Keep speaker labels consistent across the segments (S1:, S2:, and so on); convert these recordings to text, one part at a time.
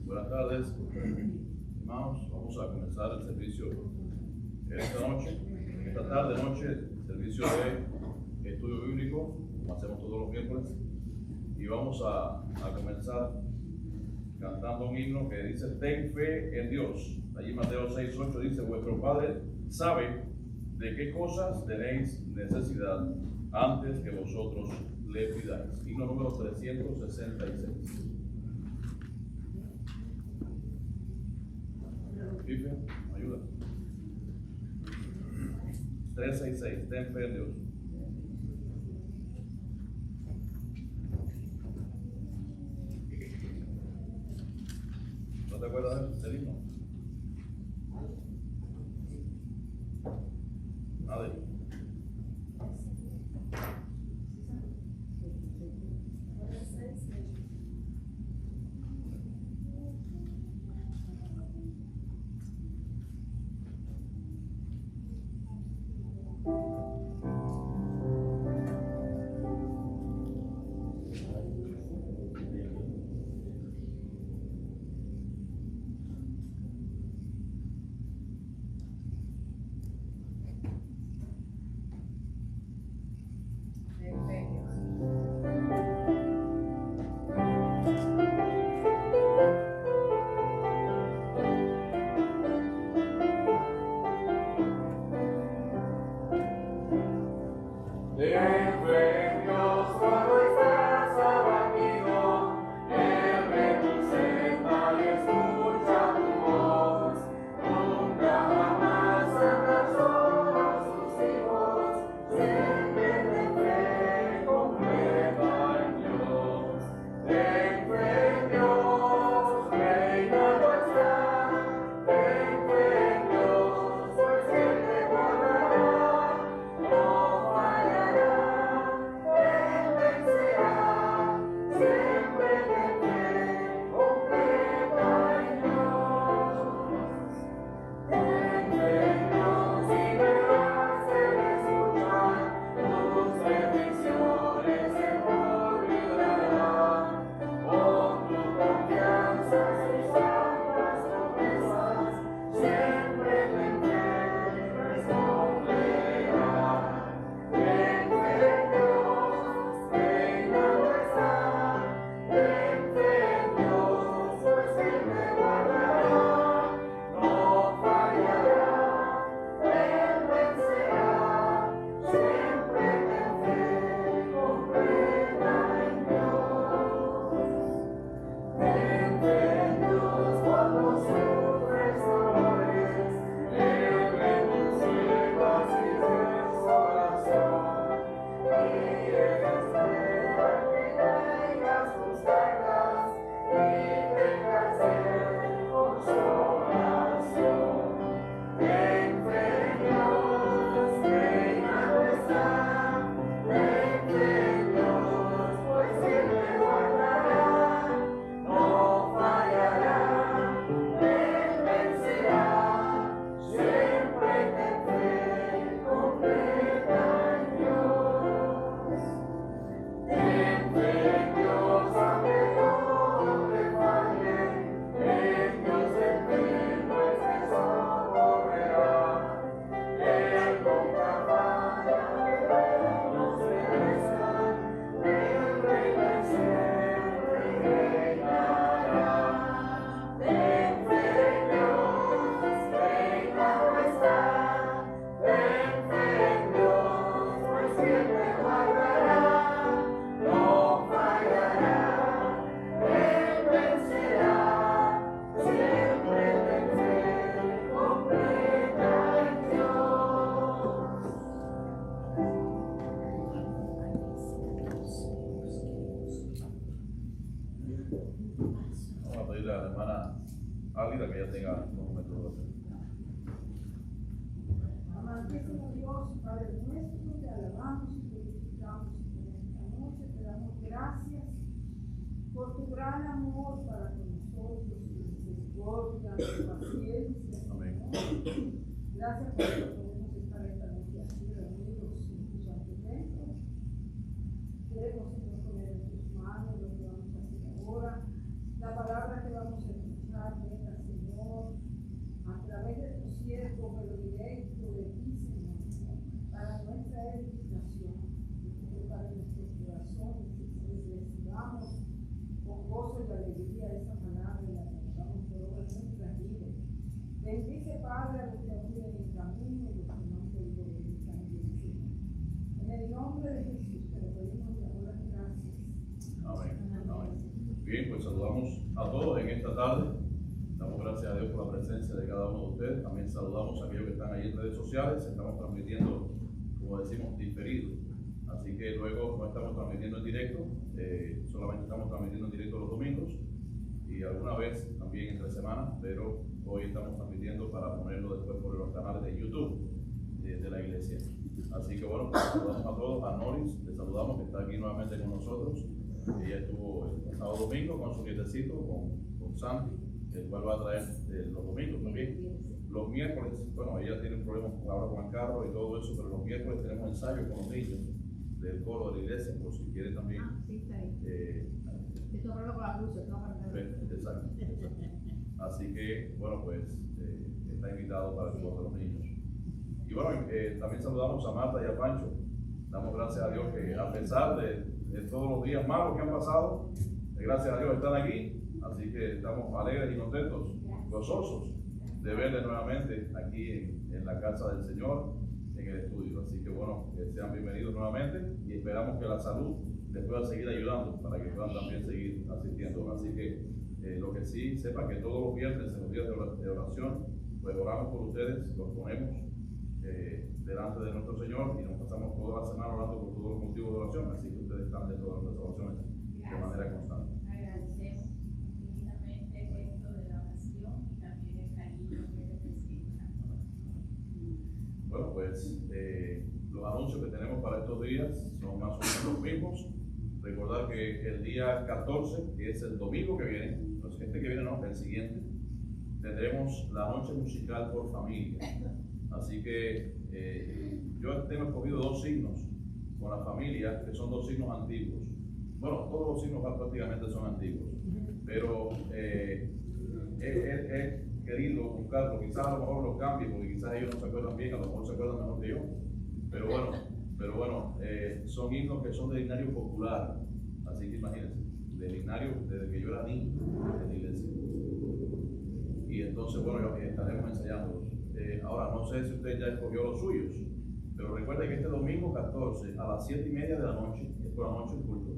S1: Buenas tardes, hermanos. Vamos a comenzar el servicio esta tarde, noche, servicio de estudio bíblico, como hacemos todos los miércoles. Y vamos a comenzar cantando un himno que dice: ten fe en Dios. Allí Mateo 6:8 dice: vuestro Padre sabe de qué cosas tenéis necesidad antes que vosotros le pidáis. Himno número 366. Fife, ayuda. 366, ten fe en Dios. ¿No te acuerdas del himno? Nada. Álida, que ya tenga un momento de hacer.
S2: Amantísimo Dios, Padre nuestro, te alabamos y te glorificamos en esta noche. Te damos gracias por tu gran amor para con nosotros, tu misericordia, tu paciencia.
S1: Amén.
S2: Gracias por que podemos estar esta noche aquí reunidos en tu santo templo. Queremos, Señor, poner en tus manos lo que vamos a hacer ahora, la palabra que vamos a escuchar.
S1: saludamos a todos en esta tarde. Damos gracias a Dios por la presencia de cada uno de ustedes. También saludamos a aquellos que están ahí en redes sociales. Estamos transmitiendo, como decimos, diferido. Así que luego no estamos transmitiendo en directo, solamente estamos transmitiendo en directo los domingos y alguna vez también entre semanas, pero hoy estamos transmitiendo para ponerlo después por los canales de YouTube de la iglesia. Así que bueno, pues, saludamos a todos, a Noris, le saludamos que está aquí nuevamente con nosotros. Ella estuvo el pasado domingo con su nietecito, con Santi, el cual va a traer los domingos también. Los miércoles, bueno, ella tiene un problema ahora con el carro y todo eso, pero los miércoles tenemos ensayo con los niños del coro de la iglesia, por si quiere también.
S3: Sí, está ahí. Esto es con las luces, no para
S1: Exacto. Así que, bueno, pues está invitado para el coro de los niños. Y bueno, también saludamos a Marta y a Pancho. Damos gracias a Dios que a pesar de todos los días malos que han pasado, gracias a Dios están aquí. Así que estamos alegres y contentos, gozosos de verles nuevamente aquí en la casa del Señor, en el estudio. Así que bueno, que sean bienvenidos nuevamente y esperamos que la salud les pueda seguir ayudando para que puedan también seguir asistiendo. Así que lo que sí, sepan que todos los viernes en los días de oración, pues oramos por ustedes, los ponemos delante de nuestro Señor y nos pasamos toda la semana orando por todos los motivos de oración. Así que ustedes están dentro de nuestras oraciones de manera constante.
S4: Agradecemos infinitamente esto de la oración y también el cariño que le reciben a todos.
S1: Bueno, pues los anuncios que tenemos para estos días son más o menos los mismos. Recordar que el día 14, que es el domingo que viene, no es este que viene, no, el siguiente, tendremos la noche musical por familia. Así que yo tengo escogido dos signos con la familia, que son dos signos antiguos. Bueno, todos los signos prácticamente son antiguos, pero he querido buscarlo. Quizás a lo mejor los cambie, porque quizás ellos no se acuerdan bien, a lo mejor se acuerdan mejor que yo. Pero bueno, son himnos que son del himnario popular. Así que imagínense, del himnario desde que yo era niño en la iglesia. Y entonces, bueno, estaremos ensayándolos. Ahora, no sé si usted ya escogió los suyos, pero recuerde que este domingo 14 a las 7:30 de la noche, es por la noche el culto,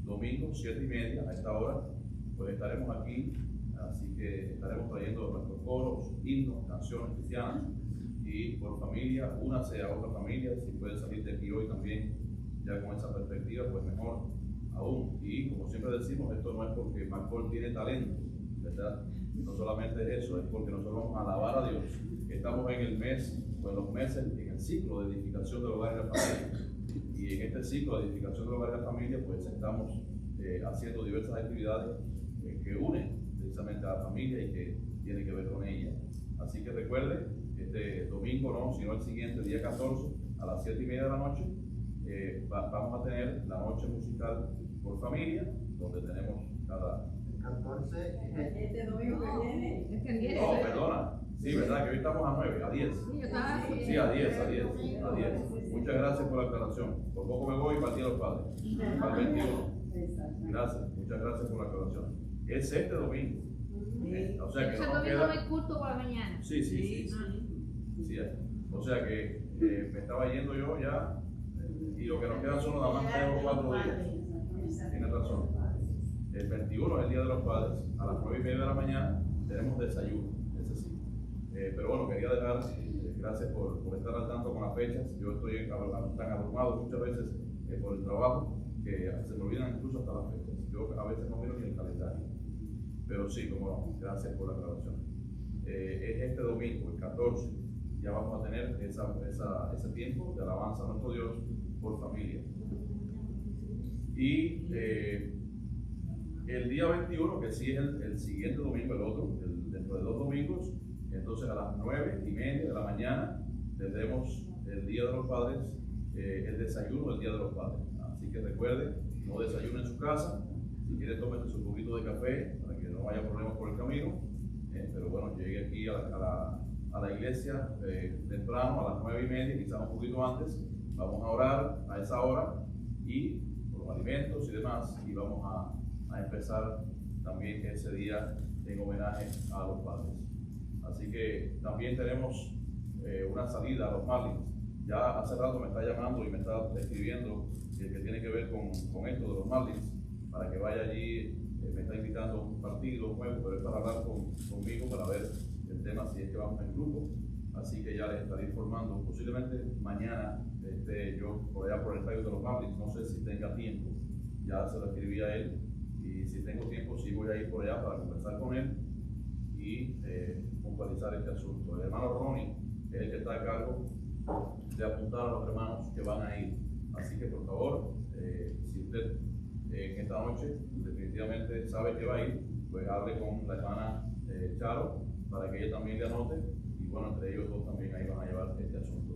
S1: domingo 7:30 a esta hora, pues estaremos aquí. Así que estaremos trayendo nuestros coros, himnos, canciones cristianas y por familia, únase a otra familia. Si puede salir de aquí hoy también, ya con esa perspectiva, pues mejor aún. Y como siempre decimos, esto no es porque Marcol tiene talento, ¿verdad? No solamente es eso, es porque nosotros vamos a alabar a Dios. Estamos en el mes, o en los meses, en el ciclo de edificación del hogar y la familia. Y en este ciclo de edificación del hogar y la familia, pues estamos haciendo diversas actividades que unen precisamente a la familia y que tienen que ver con ella. Así que recuerde, este domingo no, sino el siguiente, día 14, a las 7:30 de la noche, vamos a tener la noche musical por familia, donde tenemos cada...
S5: 14.
S2: Este domingo que viene.
S3: Es que el 10.
S1: No, perdona. Sí, verdad, que hoy estamos a 9, a 10.
S3: Sí, yo estaba así.
S1: Sí, a 10. Muchas gracias por la aclaración. Por poco me voy para el Día de los Padres, para el 21. Gracias, muchas gracias por la aclaración. Es este domingo. O sea que
S3: Ese
S1: no nos
S3: domingo no
S1: queda...
S3: hay culto por la mañana.
S1: Sí. Sí, o sea que me estaba yendo yo ya y lo que nos quedan son nada más 3 o 4 días. Tienes razón. El 21 es el Día de los Padres, a las 9:30 de la mañana tenemos desayuno, ese sí. Pero bueno, quería dejar, gracias por estar al tanto con las fechas. Yo estoy tan abrumado muchas veces por el trabajo que se me olvidan incluso hasta las fechas. Yo a veces no miro ni el calendario. Pero sí, como no, gracias por la aclaración. Es este domingo, el 14, ya vamos a tener ese tiempo de alabanza a nuestro Dios por familia. Y el día 21, que sí es el siguiente domingo, el otro, dentro de 2 domingos, entonces a las 9:30 de la mañana tendremos el Día de los Padres, el desayuno del Día de los Padres. Así que recuerde, no desayune en su casa. Si quiere, tómese su cubito de café para que no haya problemas por el camino. Pero bueno, llegue aquí a la iglesia temprano, a las 9:30, quizás un poquito antes. Vamos a orar a esa hora y por los alimentos y demás. Y vamos a empezar también ese día en homenaje a los padres. Así que también tenemos una salida a los Marlins. Ya hace rato me está llamando y me está escribiendo el que tiene que ver con esto de los Marlins, para que vaya allí me está invitando a un partido, un juego, pero es para hablar conmigo para ver el tema si es que vamos en grupo. Así que ya les estaré informando. Posiblemente mañana esté yo por allá por el estadio de los Marlins. No sé si tenga tiempo. Ya se lo escribí a él. Y si tengo tiempo, sí voy a ir por allá para conversar con él y puntualizar este asunto. El hermano Ronnie es el que está a cargo de apuntar a los hermanos que van a ir. Así que por favor, si usted en esta noche definitivamente sabe que va a ir, pues hable con la hermana Charo para que ella también le anote. Y bueno, entre ellos dos también ahí van a llevar este asunto.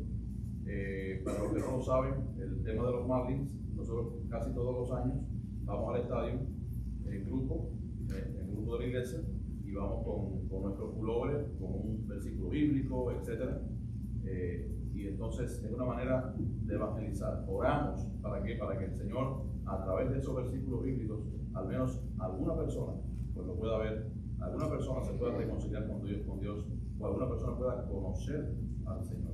S1: Para los que no lo saben, el tema de los Marlins, nosotros casi todos los años vamos al estadio en grupo de la iglesia, y vamos con nuestro pullover, con un versículo bíblico, etc. Y entonces es una manera de evangelizar. Oramos para que el Señor, a través de esos versículos bíblicos, al menos alguna persona pues lo pueda ver, alguna persona se pueda reconciliar con Dios, o alguna persona pueda conocer al Señor.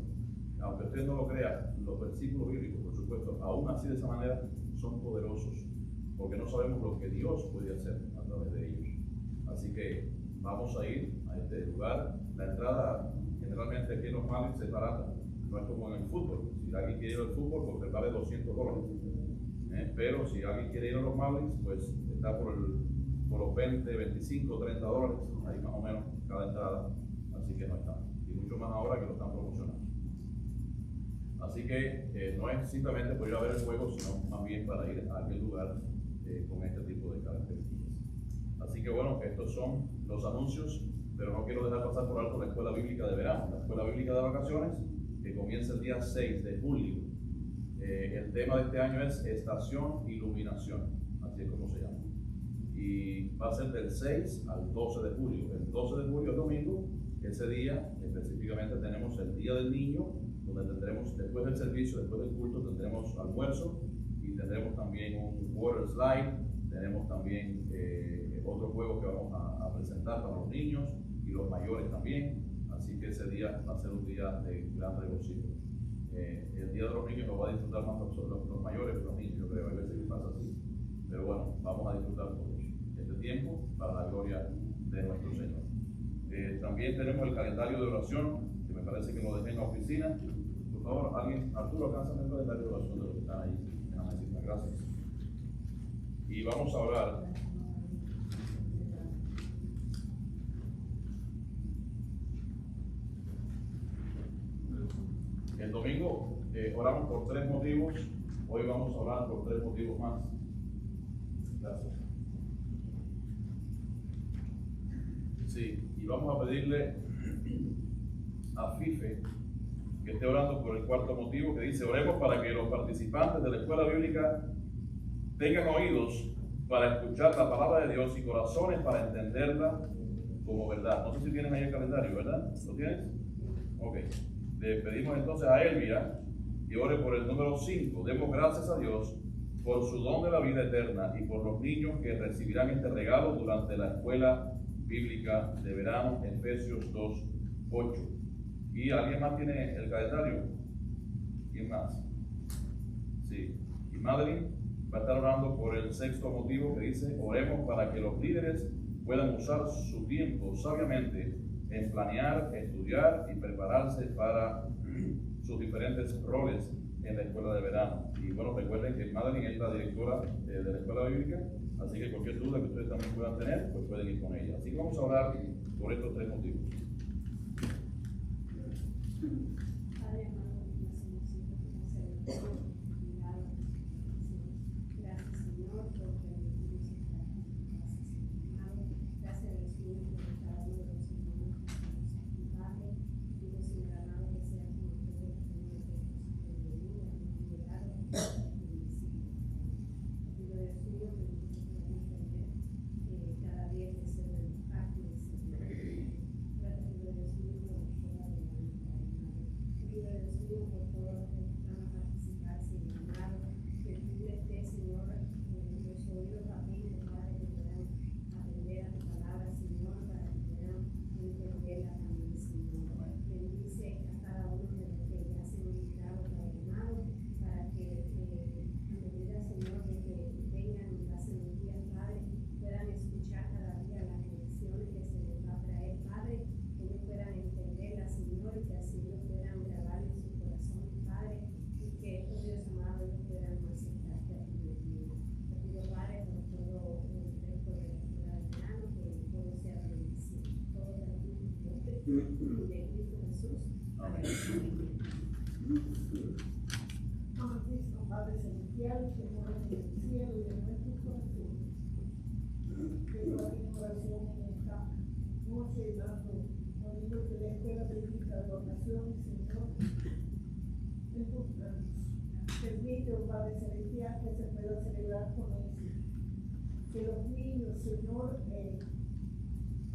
S1: Aunque usted no lo crea, los versículos bíblicos, por supuesto, aún así de esa manera, son poderosos, porque no sabemos lo que Dios puede hacer a través de ellos. Así que vamos a ir a este lugar. La entrada generalmente aquí en los Marlins es barata, no es como en el fútbol. Si alguien quiere ir al fútbol, pues vale $200. Pero si alguien quiere ir a los Marlins, pues está por los 20, 25, $30, ahí más o menos cada entrada. Así que no está. Y mucho más ahora que lo están promocionando. Así que no es simplemente por ir a ver el juego, sino más bien para ir a aquel lugar con este tipo de características. Así que bueno, estos son los anuncios, pero no quiero dejar pasar por alto la Escuela Bíblica de Verano, la Escuela Bíblica de Vacaciones, que comienza el día 6 de julio. El tema de este año es Estación Iluminación, así es como se llama. Y va a ser del 6 al 12 de julio. El 12 de julio es domingo. Ese día específicamente tenemos el Día del Niño, donde tendremos, después del servicio, después del culto, tendremos almuerzo y tendremos también un water slide, tenemos también otro juego que vamos a presentar para los niños y los mayores también. Así que ese día va a ser un día de gran regocijo. El Día de los Niños lo va a disfrutar más los mayores que los niños, yo creo, a veces que pasa así. Pero bueno, vamos a disfrutar todos este tiempo para la gloria de nuestro Señor. También tenemos el calendario de oración, que me parece que lo dejé en la oficina. Por favor, alguien, Arturo, alcánzame el calendario de oración de los que están ahí. Déjame decirte, gracias. Y vamos a orar. El domingo oramos por 3 motivos. Hoy vamos a orar por 3 motivos más. Gracias. Sí, y vamos a pedirle a Fife que esté orando por el 4º motivo, que dice: oremos para que los participantes de la escuela bíblica tengan oídos para escuchar la palabra de Dios y corazones para entenderla como verdad. No sé si tienes ahí el calendario, ¿verdad? ¿Lo tienes? Ok. Le pedimos entonces a Elvia que ore por el número 5. Demos gracias a Dios por su don de la vida eterna y por los niños que recibirán este regalo durante la escuela bíblica de verano, Efesios 2:8. ¿Y alguien más tiene el calendario? ¿Quién más? Sí. Y Madeline va a estar orando por el 6º motivo, que dice: oremos para que los líderes puedan usar su tiempo sabiamente en planear, estudiar y prepararse para sus diferentes roles en la escuela de verano. Y bueno, recuerden que Madeline es la directora de la escuela bíblica, así que cualquier duda que ustedes también puedan tener, pues pueden ir con ella. Así que vamos a orar por estos 3 motivos.
S4: Padre amado, gracias Señor por permitirnos estar aquí. Gracias Señor amado. Gracias a Dios mío por cada uno de los hermanos que estamos aquí, Padre. Digo Señor amado que sea con ustedes que no nos liberado. Digo Dios mío que nosotros podamos tener cada día que ser parte de ese Señor. Gracias Dios mío por la escuela de la vida. Digo Dios mío por todos los que van a participar de Cristo Jesús.
S1: Amén.
S2: Amado Cristo, Padre Celestial, que mora en el cielo y en nuestros corazones, vengo a mi corazón en esta noche dando sonidos de la escuela bíblica de oración, Señor, en tus manos. Permite, oh Padre Celestial, que se pueda celebrar con éxito. Que los niños, Señor,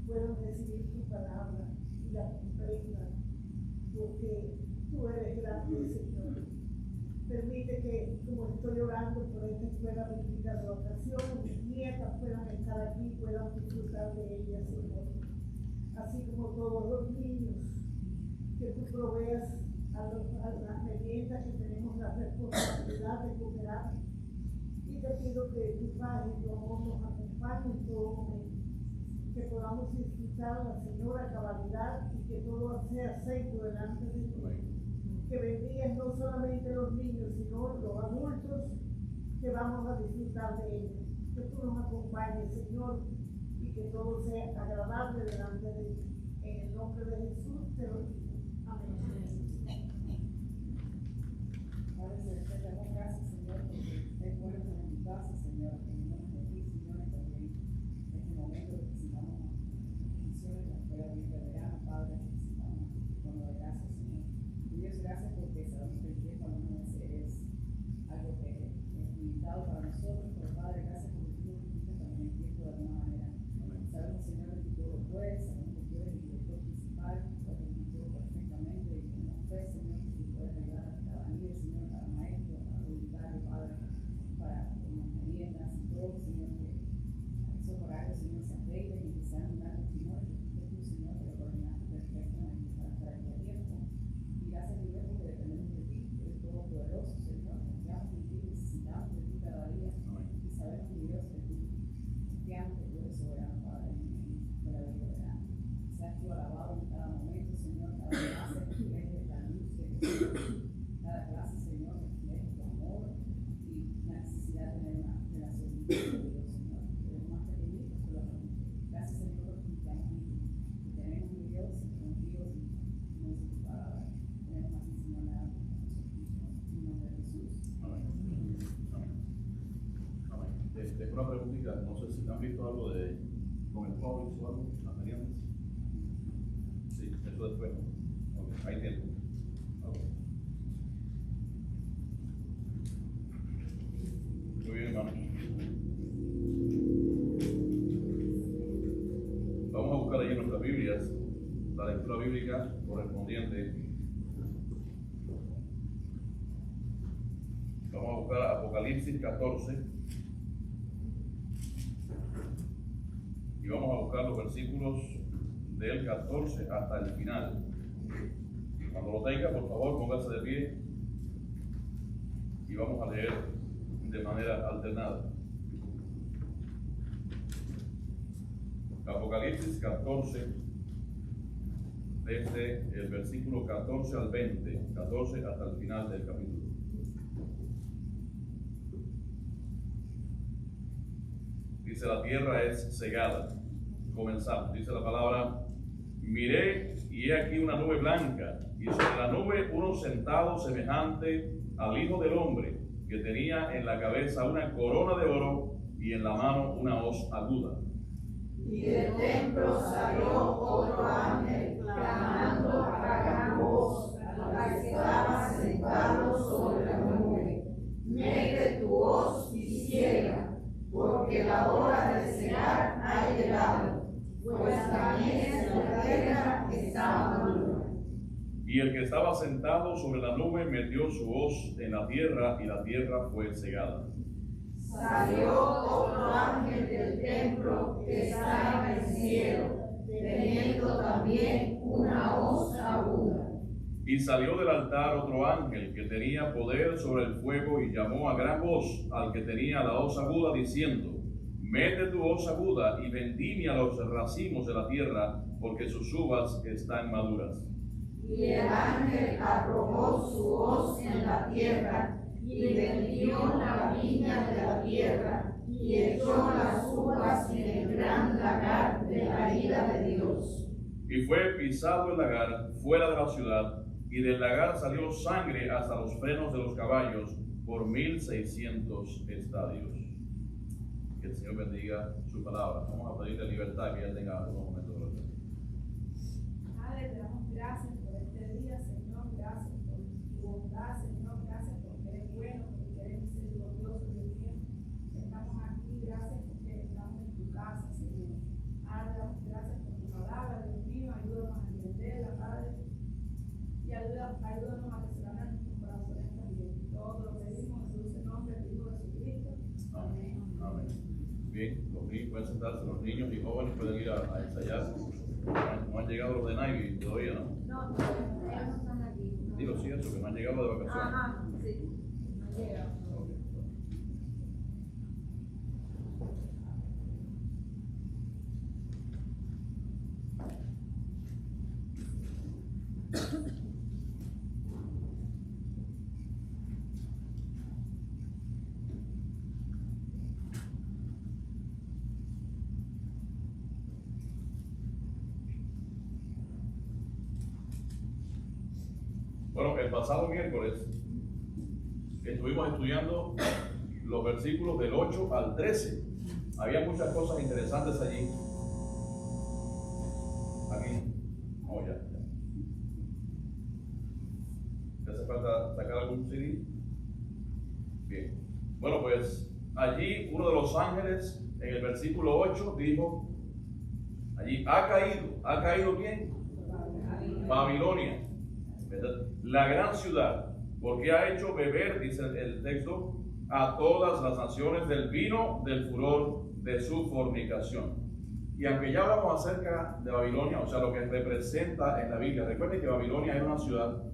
S2: puedan recibir tu palabra y la comprendan, porque tú eres grande, Señor. Permite que, como estoy orando por esta escuela bíblica de oración, mis nietas puedan estar aquí, puedan disfrutar de ella, Señor. Así como todos los niños, que tú proveas a las meriendas que tenemos la responsabilidad de cooperar. Y te pido que tu paz y tu amor nos acompañen en todo momento. Que podamos disfrutarla, Señor, a cabalidad y que todo sea acepto delante de ti. Que bendigas no solamente los niños, sino los adultos que vamos a disfrutar de ellos. Que tú nos acompañes, Señor, y que todo sea agradable delante de ti. En el nombre de Jesús te lo digo. Amén.
S5: Padre Celestial, te damos gracias, Señor, porque es bueno estar en tu casa, Señor. Tenemos de ti, Señor, y también en este momento que presentamos peticiones de la escuela bíblica de verano, Padre, necesitamos tu tono de gracias, Señor. Y Dios, gracias porque sabemos que el tiempo algunas veces es algo que es limitado para nosotros, pero Padre, gracias porque tú nos limitas también el tiempo de alguna manera. Sabemos, Señor, que tú lo puedes, sabemos que tú eres el director principal, tú has todo perfectamente y tenemos fe, Señor, que tú puedes ayudar a cada líder, Señor, a cada maestro, a voluntario, Padre, para las meriendas y todo, Señor, que esos horarios, Señor, se arreglen y que sean un gran testimonio que tú, Señor, te lo coordinaste perfectamente para estar aquí a tiempo. Y gracias, Dios, porque dependemos de ti, tú eres todopoderoso, Señor, confiamos en ti, necesitamos de ti cada día y sabemos, Dios, que tú confiamos que tú eres soberano, Padre, en la vida de verano. Seas tú alabado en cada momento, Señor, cada clase refleje la luz de Jesús, cada clase, Señor, refleje tu amor y la necesidad de tener una relación con Dios, Señor. Eres más pequeñito, pero gracias, Señor, porque confiamos en ti. Que tenemos un Dios contigo y no es tu palabra. Tenemos más, Señor, nada por nosotros. En nombre de Jesús.
S1: Amén. Amén. Amén. Una preguntita, no sé si han visto algo de con el COVID o algo, las meriendas. Sí, eso después. Okay. Hay tiempo. Okay. Muy bien, hermano. Vamos a buscar ahí en nuestras Biblias la lectura bíblica correspondiente. Vamos a buscar Apocalipsis 14 y vamos a buscar los versículos del 14 hasta el final. Cuando lo tenga, por favor, póngase de pie y vamos a leer de manera alternada. Apocalipsis 14, desde el versículo 14 al 20, 14 hasta el final del capítulo. Dice: la tierra es cegada. Comenzamos. Dice la palabra: miré y he aquí una nube blanca, y sobre la nube uno sentado semejante al Hijo del Hombre, que tenía en la cabeza una corona de oro y en la mano una hoz aguda.
S2: Y del templo salió otro ángel, clamando a gran voz al que estaba sentado sobre la nube: mete tu hoz y ciega, porque la hora de cegar ha llegado, pues la mies de la tierra está madura.
S1: Y el que estaba sentado sobre la nube metió su hoz en la tierra, y la tierra fue cegada.
S2: Salió otro ángel del templo que estaba en el cielo, teniendo también una hoz aguda.
S1: Y salió del altar otro ángel que tenía poder sobre el fuego, y llamó a gran voz al que tenía la hoz aguda, diciendo: mete tu hoz aguda y vendimia los racimos de la tierra, porque sus uvas están maduras.
S2: Y el ángel arrojó su hoz en la tierra, y vendió la viña de la tierra, y echó las uvas en el gran lagar de la ira de Dios.
S1: y fue pisado el lagar fuera de la ciudad, y del lagar salió sangre hasta los frenos de los caballos por 1600 estadios. Que el Señor bendiga su palabra. Vamos a pedirle libertad, que ya tenga algunos momentos de oración.
S2: Padre, te damos gracias por este día, Señor. Gracias por tu bondad, Señor. Gracias porque eres bueno, porque eres misericordioso, Dios mío. Estamos aquí, gracias porque estamos en tu casa, Señor. Padre, damos gracias por tu palabra, Dios mío. Ayúdanos a entenderla, Padre. Y ayúdanos a que se abran nuestros corazones también. Todo lo pedimos en el dulce nombre del Hijo de Jesucristo. Amén.
S1: Amén. Bien, los niños pueden sentarse, los niños y jóvenes pueden ir a ensayar. No han llegado los de Navy todavía, ¿no?
S4: No, ellos no están aquí. No.
S1: Digo cierto, que no han llegado de vacaciones.
S4: Ajá, sí. No llega.
S1: Ok. Bueno, el pasado miércoles estuvimos estudiando los versículos del 8 al 13. Había muchas cosas interesantes allí. Aquí. Oh, ya. ¿Te hace falta sacar algún CD? Bien. Bueno, pues allí uno de los ángeles en el versículo 8 dijo, allí ¿ha caído quién? Babilonia, ¿verdad? La gran ciudad, porque ha hecho beber, dice el texto, a todas las naciones del vino del furor de su fornicación. Y aunque ya hablamos acerca de Babilonia, o sea, lo que representa en la Biblia, recuerden que Babilonia es una ciudad,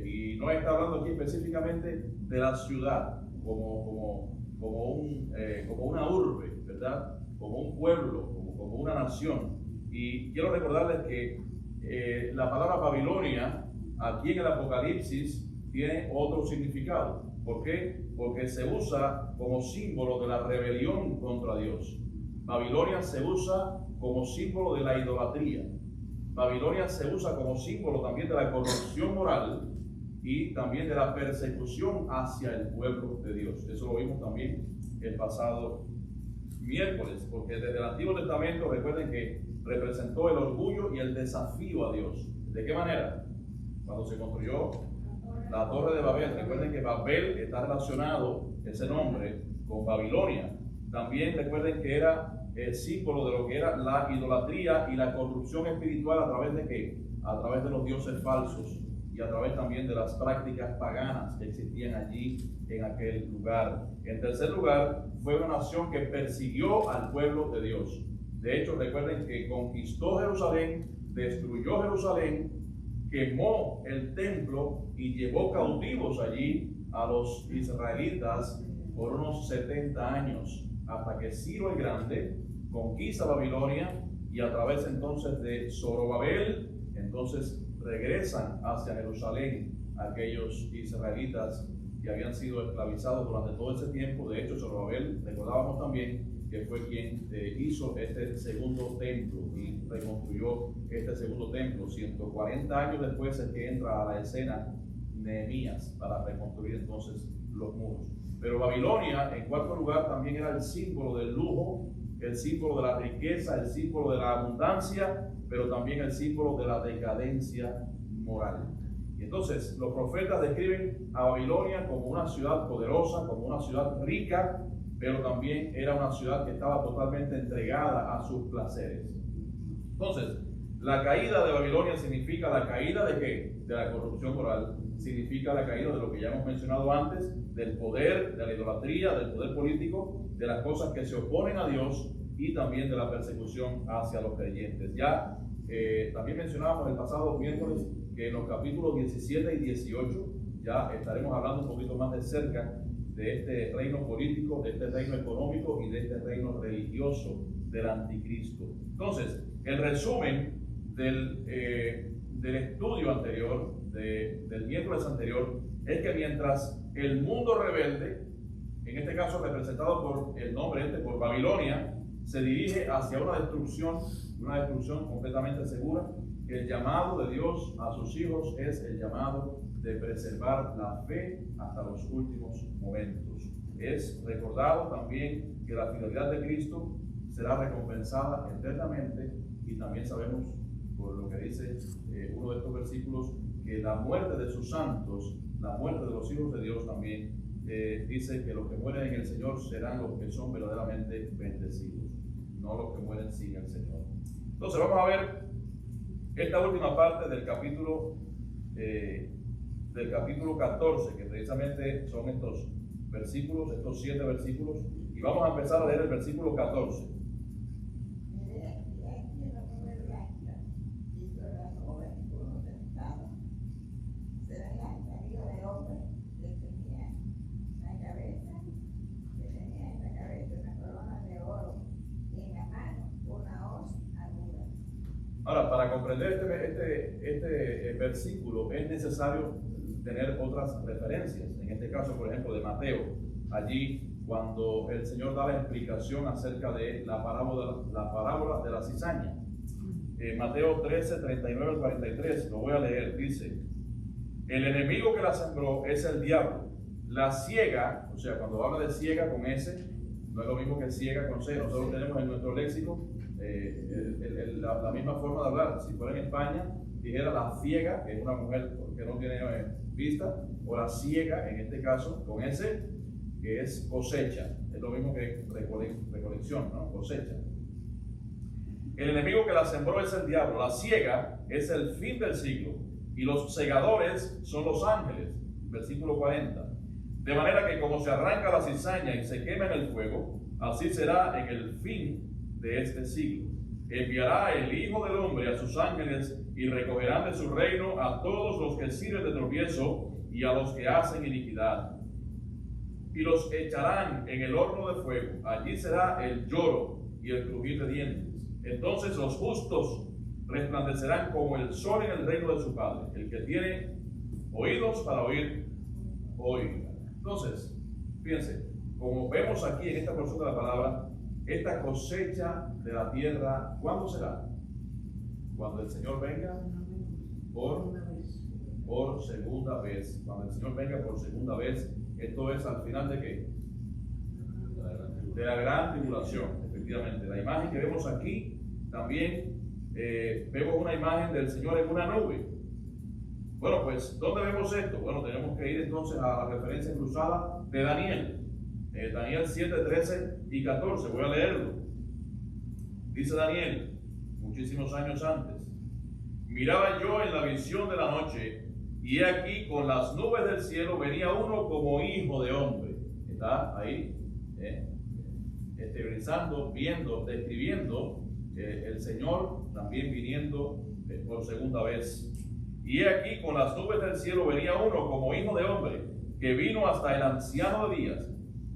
S1: y no está hablando aquí específicamente de la ciudad como una urbe, ¿verdad? Como un pueblo, como una nación. Y quiero recordarles que la palabra Babilonia aquí en el Apocalipsis tiene otro significado. ¿Por qué? Porque se usa como símbolo de la rebelión contra Dios. Babilonia se usa como símbolo de la idolatría. Babilonia se usa como símbolo también de la corrupción moral y también de la persecución hacia el pueblo de Dios. Eso lo vimos también el pasado miércoles, porque desde el Antiguo Testamento recuerden que representó el orgullo y el desafío a Dios. ¿De qué manera? Cuando se construyó la Torre de Babel, recuerden que Babel está relacionado, ese nombre, con Babilonia. También recuerden que era el símbolo de lo que era la idolatría y la corrupción espiritual a través de ¿qué? A través de los dioses falsos y a través también de las prácticas paganas que existían allí en aquel lugar. En tercer lugar, fue una nación que persiguió al pueblo de Dios. De hecho, recuerden que conquistó Jerusalén, destruyó Jerusalén, quemó el templo y llevó cautivos allí a los israelitas por unos 70 años, hasta que Ciro el Grande conquista Babilonia y a través entonces de Zorobabel, entonces regresan hacia Jerusalén aquellos israelitas que habían sido esclavizados durante todo ese tiempo. De hecho, Zorobabel, recordábamos también que fue quien hizo este segundo templo y reconstruyó este segundo templo. 140 años después es que entra a la escena Nehemías para reconstruir entonces los muros. Pero Babilonia, en cuarto lugar, también era el símbolo del lujo, el símbolo de la riqueza, el símbolo de la abundancia, pero también el símbolo de la decadencia moral. Y entonces los profetas describen a Babilonia como una ciudad poderosa, como una ciudad rica, pero también era una ciudad que estaba totalmente entregada a sus placeres. Entonces, la caída de Babilonia significa la caída de ¿qué? De la corrupción moral, significa la caída de lo que ya hemos mencionado antes, del poder, de la idolatría, del poder político, de las cosas que se oponen a Dios y también de la persecución hacia los creyentes. Ya también mencionábamos el pasado miércoles que en los capítulos 17 y 18 ya estaremos hablando un poquito más de cerca de este reino político, de este reino económico y de este reino religioso del anticristo. Entonces, el resumen del estudio anterior, del miércoles anterior, es que mientras el mundo rebelde, en este caso representado por el nombre por Babilonia, se dirige hacia una destrucción completamente segura. El llamado de Dios a sus hijos es el llamado de preservar la fe hasta los últimos momentos. Es recordado también que la fidelidad de Cristo será recompensada eternamente, y también sabemos, por lo que dice uno de estos versículos, que la muerte de sus santos, la muerte de los hijos de Dios también, dice que los que mueren en el Señor serán los que son verdaderamente bendecidos, no los que mueren sin el Señor. Entonces vamos a ver esta última parte del capítulo 14, que precisamente son estos versículos, estos 7 versículos, y vamos a empezar a leer el versículo 14. Ahora, para comprender este versículo es necesario tener otras referencias. En este caso, por ejemplo, de Mateo, allí cuando el Señor da la explicación acerca de la parábola de la cizaña. Mateo 13, 39 al 43, lo voy a leer, dice: el enemigo que la sembró es el diablo. La ciega, o sea, cuando habla de ciega con S, no es lo mismo que ciega con C. Nosotros tenemos en nuestro léxico la misma forma de hablar. Si fuera en España, dijera la ciega, que es una mujer que no tiene vista, o la ciega, en este caso, con S, que es cosecha. Es lo mismo que recolección, ¿no? Cosecha. El enemigo que la sembró es el diablo. La ciega es el fin del siglo, y los segadores son los ángeles. Versículo 40. De manera que como se arranca la cizaña y se quema en el fuego, así será en el fin de este siglo. Enviará el Hijo del Hombre a sus ángeles, y recogerán de su reino a todos los que sirven de tropiezo y a los que hacen iniquidad, y los echarán en el horno de fuego. Allí será el lloro y el crujir de dientes. Entonces los justos resplandecerán como el sol en el reino de su Padre. El que tiene oídos para oír, oiga. Entonces, fíjense, como vemos aquí en esta porción de la palabra, esta cosecha de la tierra, ¿cuándo será? Cuando el Señor venga por segunda vez. Cuando el Señor venga por segunda vez. Esto es al final de ¿qué? De la gran tribulación, efectivamente. La imagen que vemos aquí también vemos una imagen del Señor en una nube. Bueno, pues, ¿dónde vemos esto? Bueno, tenemos que ir entonces a la referencia cruzada de Daniel. Daniel 7, 13 y 14. Voy a leerlo. Dice Daniel, muchísimos años antes: miraba yo en la visión de la noche, y he aquí con las nubes del cielo venía uno como hijo de hombre. Está ahí, exteriorizando, viendo, describiendo el Señor también viniendo por segunda vez. Y he aquí con las nubes del cielo venía uno como hijo de hombre, que vino hasta el anciano de días,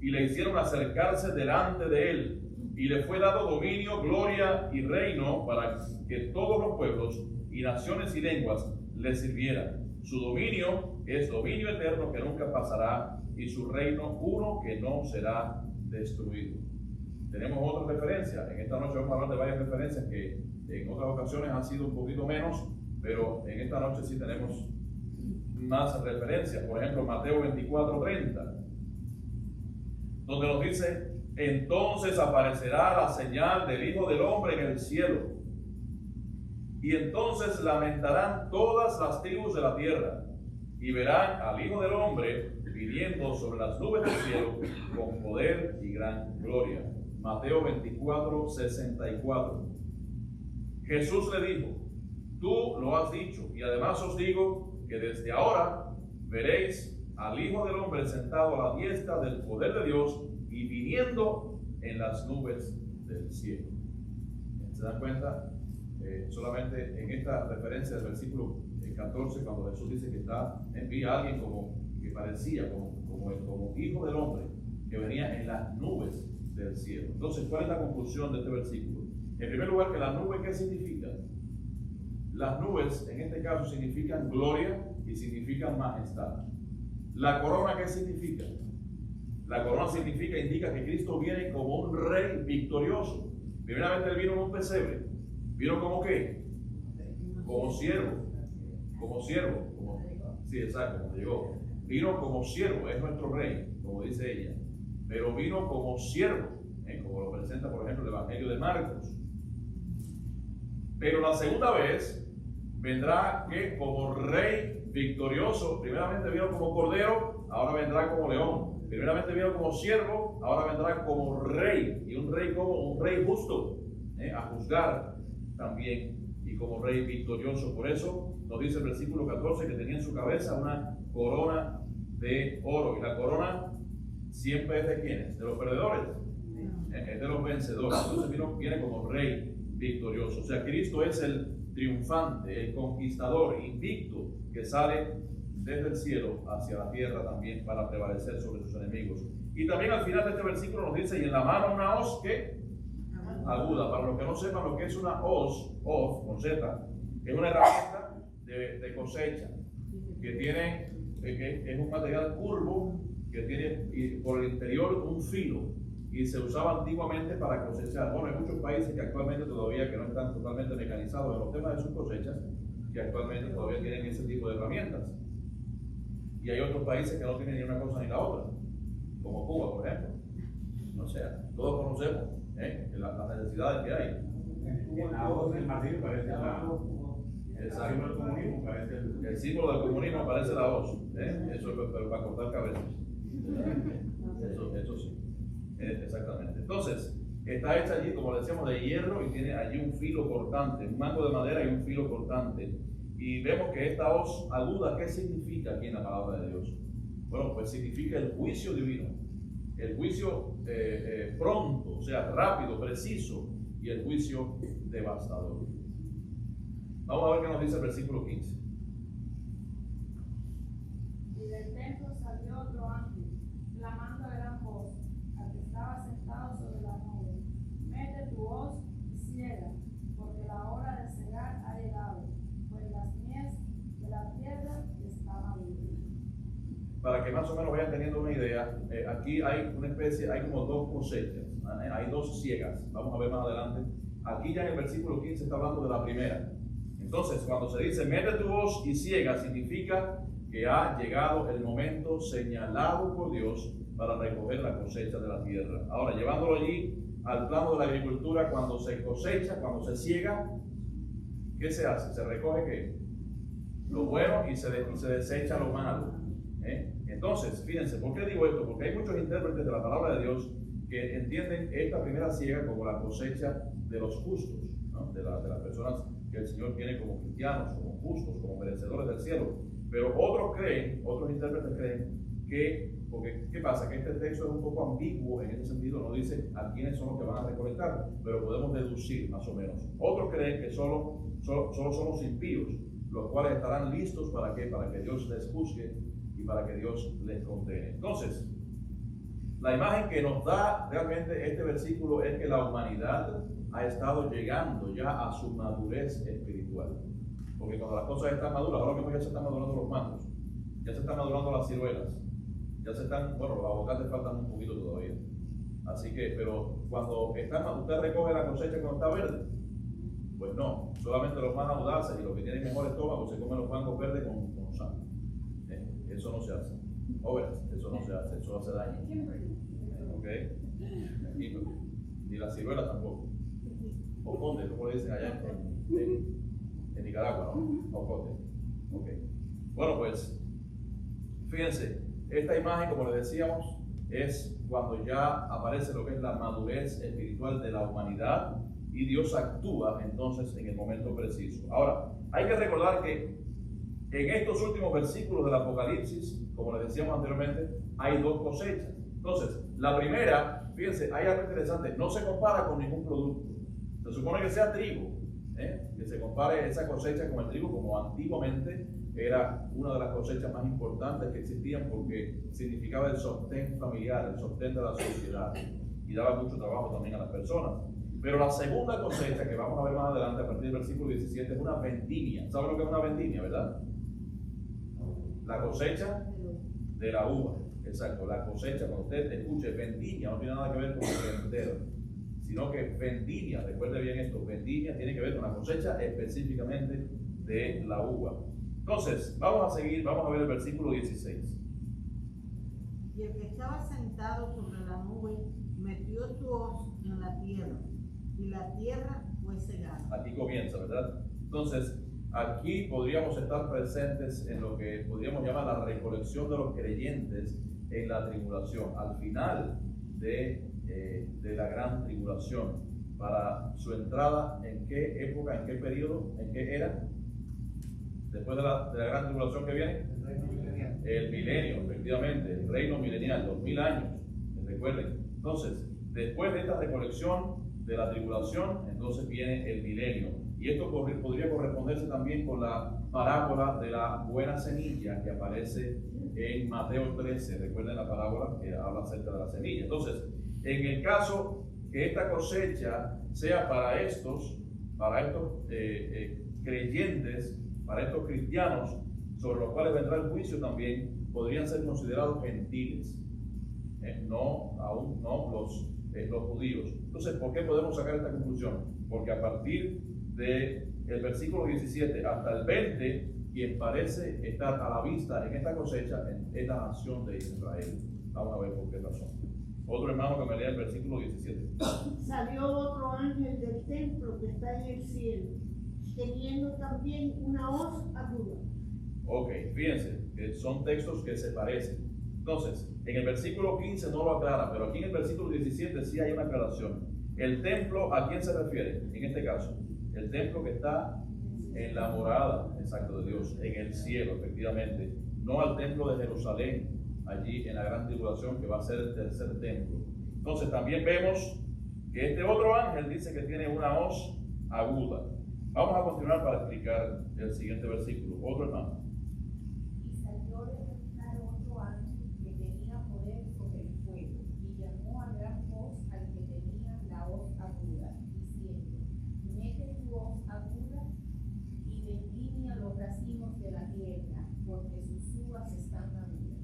S1: y le hicieron acercarse delante de él, y le fue dado dominio, gloria y reino, para que todos los pueblos y naciones y lenguas le sirvieran. Su dominio es dominio eterno que nunca pasará, y su reino uno que no será destruido. Tenemos otra referencia. En esta noche vamos a hablar de varias referencias que en otras ocasiones han sido un poquito menos, pero en esta noche sí tenemos más referencias. Por ejemplo, Mateo 24:30, donde nos dice: entonces aparecerá la señal del Hijo del Hombre en el cielo, y entonces lamentarán todas las tribus de la tierra, y verán al Hijo del Hombre viniendo sobre las nubes del cielo con poder y gran gloria. Mateo 24:64. Jesús le dijo: tú lo has dicho, y además os digo que desde ahora veréis al Hijo del Hombre sentado a la diestra del poder de Dios y viniendo en las nubes del cielo. ¿Se dan cuenta? Solamente en esta referencia del versículo 14, cuando Jesús dice que envía a alguien como que parecía como Hijo del Hombre, que venía en las nubes del cielo. Entonces, ¿cuál es la conclusión de este versículo? En primer lugar, que las nubes, ¿qué significan? Las nubes, en este caso, significan gloria y significan majestad. La corona, ¿qué significa? La corona indica que Cristo viene como un rey victorioso. Primeramente él vino en un pesebre. ¿Vino como qué? Como siervo. Como siervo. Sí, exacto, como llegó. Vino como siervo, es nuestro rey, como dice ella. Pero vino como siervo, como lo presenta, por ejemplo, el Evangelio de Marcos. Pero la segunda vez vendrá que como rey victorioso. Primeramente vino como cordero, ahora vendrá como león. Primeramente vino como siervo, ahora vendrá como rey. Y un rey como un rey justo, a juzgar también. Y como rey victorioso. Por eso nos dice el versículo 14 que tenía en su cabeza una corona de oro. Y la corona siempre es de ¿quiénes? De los perdedores. Es de los vencedores. Entonces viene como rey victorioso. O sea, Cristo es el triunfante, el conquistador, invicto, que sale desde el cielo hacia la tierra también para prevalecer sobre sus enemigos. Y también al final de este versículo nos dice, y en la mano una hoz que aguda. Para los que no sepan lo que es una hoz con Z, es una herramienta de cosecha que tiene, que es un material curvo que tiene por el interior un filo y se usaba antiguamente para cosechar. Bueno, hay muchos países que actualmente todavía que no están totalmente mecanizados en los temas de sus cosechas, que actualmente todavía tienen ese tipo de herramientas. Y hay otros países que no tienen ni una cosa ni la otra, como Cuba, por ejemplo. O sea, todos conocemos las necesidades que hay.
S6: La voz del martillo parece
S1: el símbolo del comunismo parece la hoz. Eso es para cortar cabezas. Eso sí. Exactamente. Entonces, está hecha allí, como decíamos, de hierro y tiene allí un filo cortante, un mango de madera y un filo cortante. Y vemos que esta hoz aguda, ¿qué significa aquí en la palabra de Dios? Bueno, pues significa el juicio divino, el juicio pronto, o sea, rápido, preciso, y el juicio devastador. Vamos a ver qué nos dice el versículo 15.
S2: Y del templo salió otro ángel, clamando a gran voz, al que estaba sentado sobre la nube: mete tu hoz y ciega, porque la hora de cegar ha llegado, pues las mies de la tierra están maduras.
S1: Para que más o menos vayan teniendo una idea, aquí hay una especie, hay como dos cosechas, hay dos siegas. Vamos a ver más adelante. Aquí ya en el versículo 15 está hablando de la primera. Entonces, cuando se dice mete tu hoz y ciega, significa que ha llegado el momento señalado por Dios para recoger la cosecha de la tierra. Ahora, llevándolo allí al plano de la agricultura, cuando se cosecha, cuando se ciega, ¿qué se hace? Se recoge ¿qué? Lo bueno y se desecha lo malo. Entonces, fíjense, ¿por qué digo esto? Porque hay muchos intérpretes de la palabra de Dios que entienden esta primera siega como la cosecha de los justos, ¿no? de las personas que el Señor tiene como cristianos, como justos, como merecedores del cielo. Pero otros intérpretes creen que, porque ¿qué pasa? Que este texto es un poco ambiguo en ese sentido, no dice a quiénes son los que van a recolectar, pero podemos deducir más o menos. Otros creen que solo son los impíos, los cuales estarán listos para que Dios les juzgue y para que Dios les condene. Entonces, la imagen que nos da realmente este versículo es que la humanidad ha estado llegando ya a su madurez espiritual. Porque cuando las cosas están maduras, ahora mismo ya se están madurando los mangos, ya se están madurando las ciruelas, ya se están, bueno, los aguacates faltan un poquito todavía. Así que, pero cuando usted recoge la cosecha cuando está verde, pues no, solamente los más audaces y los que tienen mejor estómago se comen los mangos verdes con sal. Eso no se hace. Jóvenes, eso no se hace, eso hace daño. ¿Ok? Y las ciruelas tampoco. Ocote, ¿cómo le dicen allá en Nicaragua, no? Ocote. Ok. Bueno, pues, fíjense, esta imagen, como les decíamos, es cuando ya aparece lo que es la madurez espiritual de la humanidad y Dios actúa entonces en el momento preciso. Ahora, hay que recordar que en estos últimos versículos del Apocalipsis, como les decíamos anteriormente, hay dos cosechas. Entonces, la primera, fíjense, hay algo interesante, no se compara con ningún producto. Se supone que sea trigo, que se compare esa cosecha con el trigo, como antiguamente era una de las cosechas más importantes que existían porque significaba el sostén familiar, el sostén de la sociedad y daba mucho trabajo también a las personas. Pero la segunda cosecha que vamos a ver más adelante a partir del versículo 17 es una vendimia. ¿Saben lo que es una vendimia, verdad? La cosecha de la uva. Exacto, la cosecha, cuando usted escuche vendimia, no tiene nada que ver con vender, sino que vendimia, recuerde bien esto, vendimia tiene que ver con la cosecha específicamente de la uva. Entonces, vamos a seguir, vamos a ver el versículo 16.
S7: Y el que estaba sentado sobre la nube metió su hoz en la tierra, y la tierra fue cegada.
S1: Aquí comienza, ¿verdad? Entonces, aquí podríamos estar presentes en lo que podríamos llamar la recolección de los creyentes en la tribulación, al final de la gran tribulación, para su entrada, ¿en qué época, en qué periodo, en qué era? Después de la gran tribulación que viene, el milenio, efectivamente, el reino milenial, 2000 años, recuerden. Entonces, después de esta recolección de la tribulación, entonces viene el milenio. Y esto podría corresponderse también con la parábola de la buena semilla que aparece en Mateo 13. Recuerden la parábola que habla acerca de la semilla. Entonces, en el caso que esta cosecha sea para estos creyentes, para estos cristianos, sobre los cuales vendrá el juicio también, podrían ser considerados gentiles, aún no los judíos. Entonces, ¿por qué podemos sacar esta conclusión? Porque a partir del versículo 17 hasta el 20, quien parece estar a la vista en esta cosecha es la nación de Israel. Vamos a ver por qué razón. Otro hermano que me lea el versículo 17.
S2: Salió otro ángel del templo que está en el cielo, teniendo también una hoz aguda.
S1: Ok, fíjense, que son textos que se parecen. Entonces, en el versículo 15 no lo aclara, pero aquí en el versículo 17 sí hay una aclaración. El templo, ¿a quién se refiere? En este caso, el templo que está en la morada, exacto, de Dios, en el cielo, efectivamente, no al templo de Jerusalén, allí en la gran tribulación, que va a ser el tercer templo. Entonces, también vemos que este otro ángel dice que tiene una hoz aguda. Vamos a continuar para explicar el siguiente versículo. Otro hermano.
S4: Y salió del altar otro ángel que tenía poder sobre el fuego, y llamó a gran voz al que tenía la hoz aguda, diciendo: mete tu hoz aguda y vendimia los racimos de la tierra, porque sus uvas están maduras.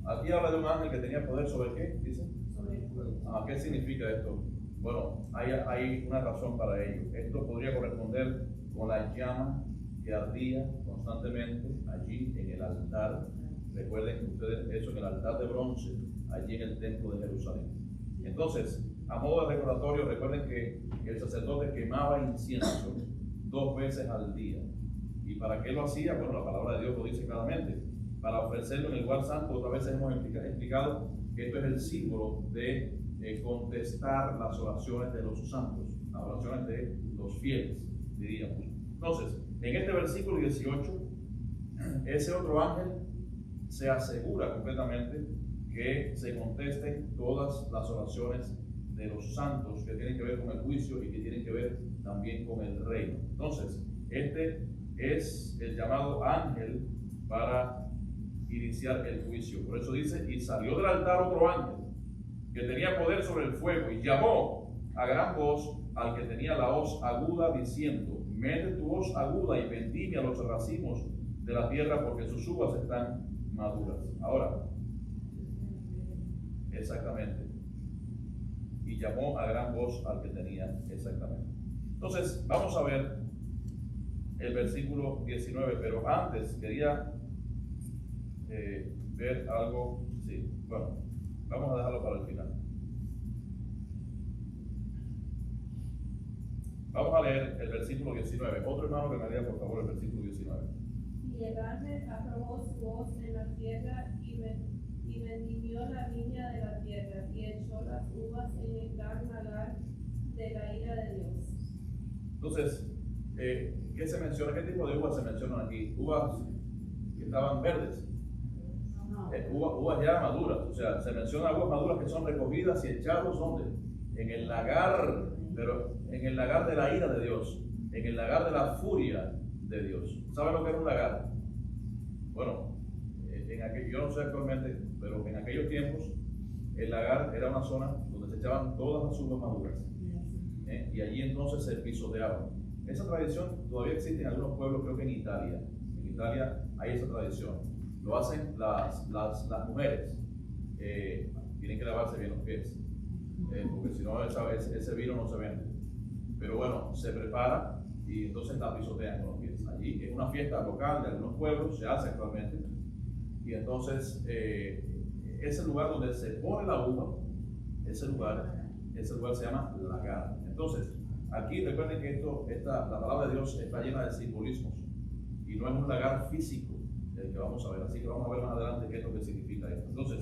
S1: Aquí habla de un ángel que tenía poder sobre qué, dice.
S4: Sobre el fuego.
S1: ¿Qué significa esto? Bueno, hay una razón para ello. Esto podría corresponder con la llama que ardía constantemente allí en el altar. Recuerden ustedes eso, en el altar de bronce, allí en el templo de Jerusalén. Entonces, a modo de recordatorio, recuerden que el sacerdote quemaba incienso 2 veces al día. ¿Y para qué lo hacía? Bueno, la palabra de Dios lo dice claramente. Para ofrecerlo en el lugar santo. Otra vez hemos explicado que esto es el símbolo de contestar las oraciones de los santos, las oraciones de los fieles, diríamos. Entonces, en este versículo 18, ese otro ángel se asegura completamente que se contesten todas las oraciones de los santos que tienen que ver con el juicio y que tienen que ver también con el reino. Entonces, este es el llamado ángel para iniciar el juicio. Por eso dice: y salió del altar otro ángel que tenía poder sobre el fuego, y llamó a gran voz al que tenía la hoz aguda, diciendo: mete tu hoz aguda y vendimia los racimos de la tierra, porque sus uvas están maduras. Ahora, exactamente. Y llamó a gran voz al que tenía, exactamente. Entonces, vamos a ver el versículo 19, pero antes quería ver algo. Sí, bueno, vamos a dejarlo para el final. Vamos a leer el versículo 19. Otro hermano que me lea, por favor, el versículo 19.
S8: Y el ángel arrojó su hoz en la tierra y vendimió la viña de la tierra y echó las uvas en el gran lagar de la ira de Dios.
S1: Entonces, ¿qué se menciona? ¿Qué tipo de uvas se mencionan aquí? Uvas que estaban verdes. Uvas ya maduras, o sea, se menciona uvas maduras que son recogidas y echadas ¿dónde? En el lagar, pero en el lagar de la ira de Dios, en el lagar de la furia de Dios. ¿Saben lo que era un lagar? Bueno, yo no sé actualmente, pero en aquellos tiempos el lagar era una zona donde se echaban todas las uvas maduras, y allí entonces se pisoteaban. Esa tradición todavía existe en algunos pueblos, creo que en Italia. En Italia hay esa tradición. Lo hacen las mujeres. Tienen que lavarse bien los pies. porque si no ese vino no se vende. Pero bueno, se prepara y entonces la pisotean con los pies. Allí es una fiesta local de algunos pueblos, se hace actualmente, y entonces ese lugar donde se pone la uva, ese lugar se llama lagar. Entonces, aquí recuerden que la palabra de Dios está llena de simbolismos y no es un lagar físico el que vamos a ver, así que vamos a ver más adelante qué es lo que significa esto. Entonces,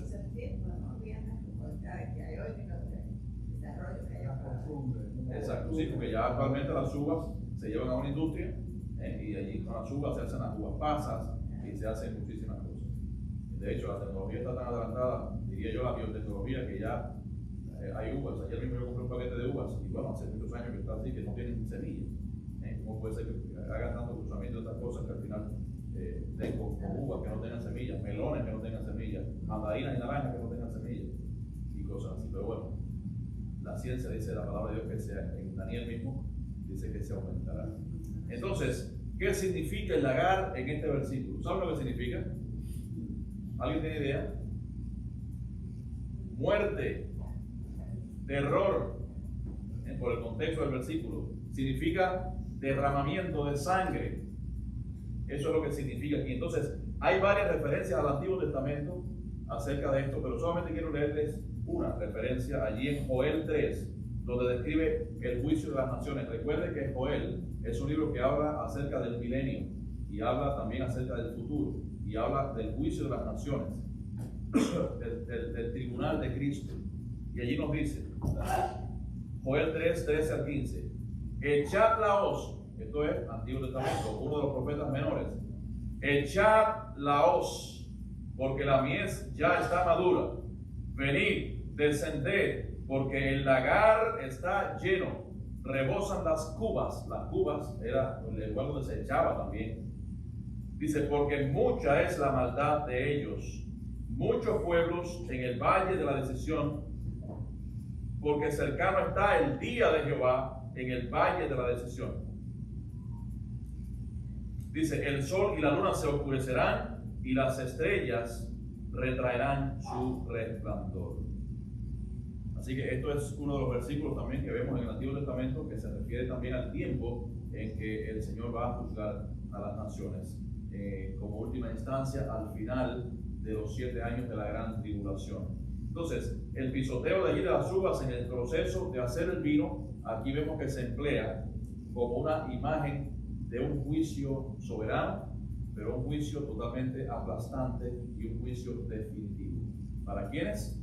S1: exacto, sí, porque ya actualmente las uvas se llevan a una industria y allí con las uvas se hacen las uvas pasas y se hacen muchísimas cosas. De hecho, la tecnología está tan adelantada, diría yo, la biotecnología, que ya hay uvas. Ayer mismo yo compré un paquete de uvas y bueno, hace muchos años que está así, que no tienen semillas. ¿Cómo puede ser que hagan tanto cruzamiento de estas cosas que al final tengo con uvas que no tengan semillas, melones que no tengan semillas, mandarinas y naranjas que no tengan semillas y cosas así? Pero bueno, la ciencia dice, la palabra de Dios, que en Daniel mismo dice que se aumentará. Entonces, ¿qué significa el lagar en este versículo? ¿Saben lo que significa? ¿Alguien tiene idea? Muerte, terror, por el contexto del versículo. Significa derramamiento de sangre. Eso es lo que significa aquí. Entonces, hay varias referencias al Antiguo Testamento acerca de esto, pero solamente quiero leerles una referencia allí en Joel 3, donde describe el juicio de las naciones. Recuerden que Joel es un libro que habla acerca del milenio y habla también acerca del futuro y habla del juicio de las naciones, del tribunal de Cristo. Y allí nos dice, Joel 3, 13 al 15, echad la hoz, esto es Antiguo Testamento, uno de los profetas menores, echad la hoz, porque la mies ya está madura, venid, descended, porque el lagar está lleno, rebosan las cubas era el lugar donde se echaba también. Dice, porque mucha es la maldad de ellos, muchos pueblos en el valle de la decisión, porque cercano está el día de Jehová en el valle de la decisión. Dice, el sol y la luna se oscurecerán y las estrellas retraerán su resplandor. Así que esto es uno de los versículos también que vemos en el Antiguo Testamento, que se refiere también al tiempo en que el Señor va a juzgar a las naciones, como última instancia al final de los 7 años de la gran tribulación. Entonces, el pisoteo de allí de las uvas en el proceso de hacer el vino, aquí vemos que se emplea como una imagen de un juicio soberano, pero un juicio totalmente aplastante y un juicio definitivo. ¿Para quiénes?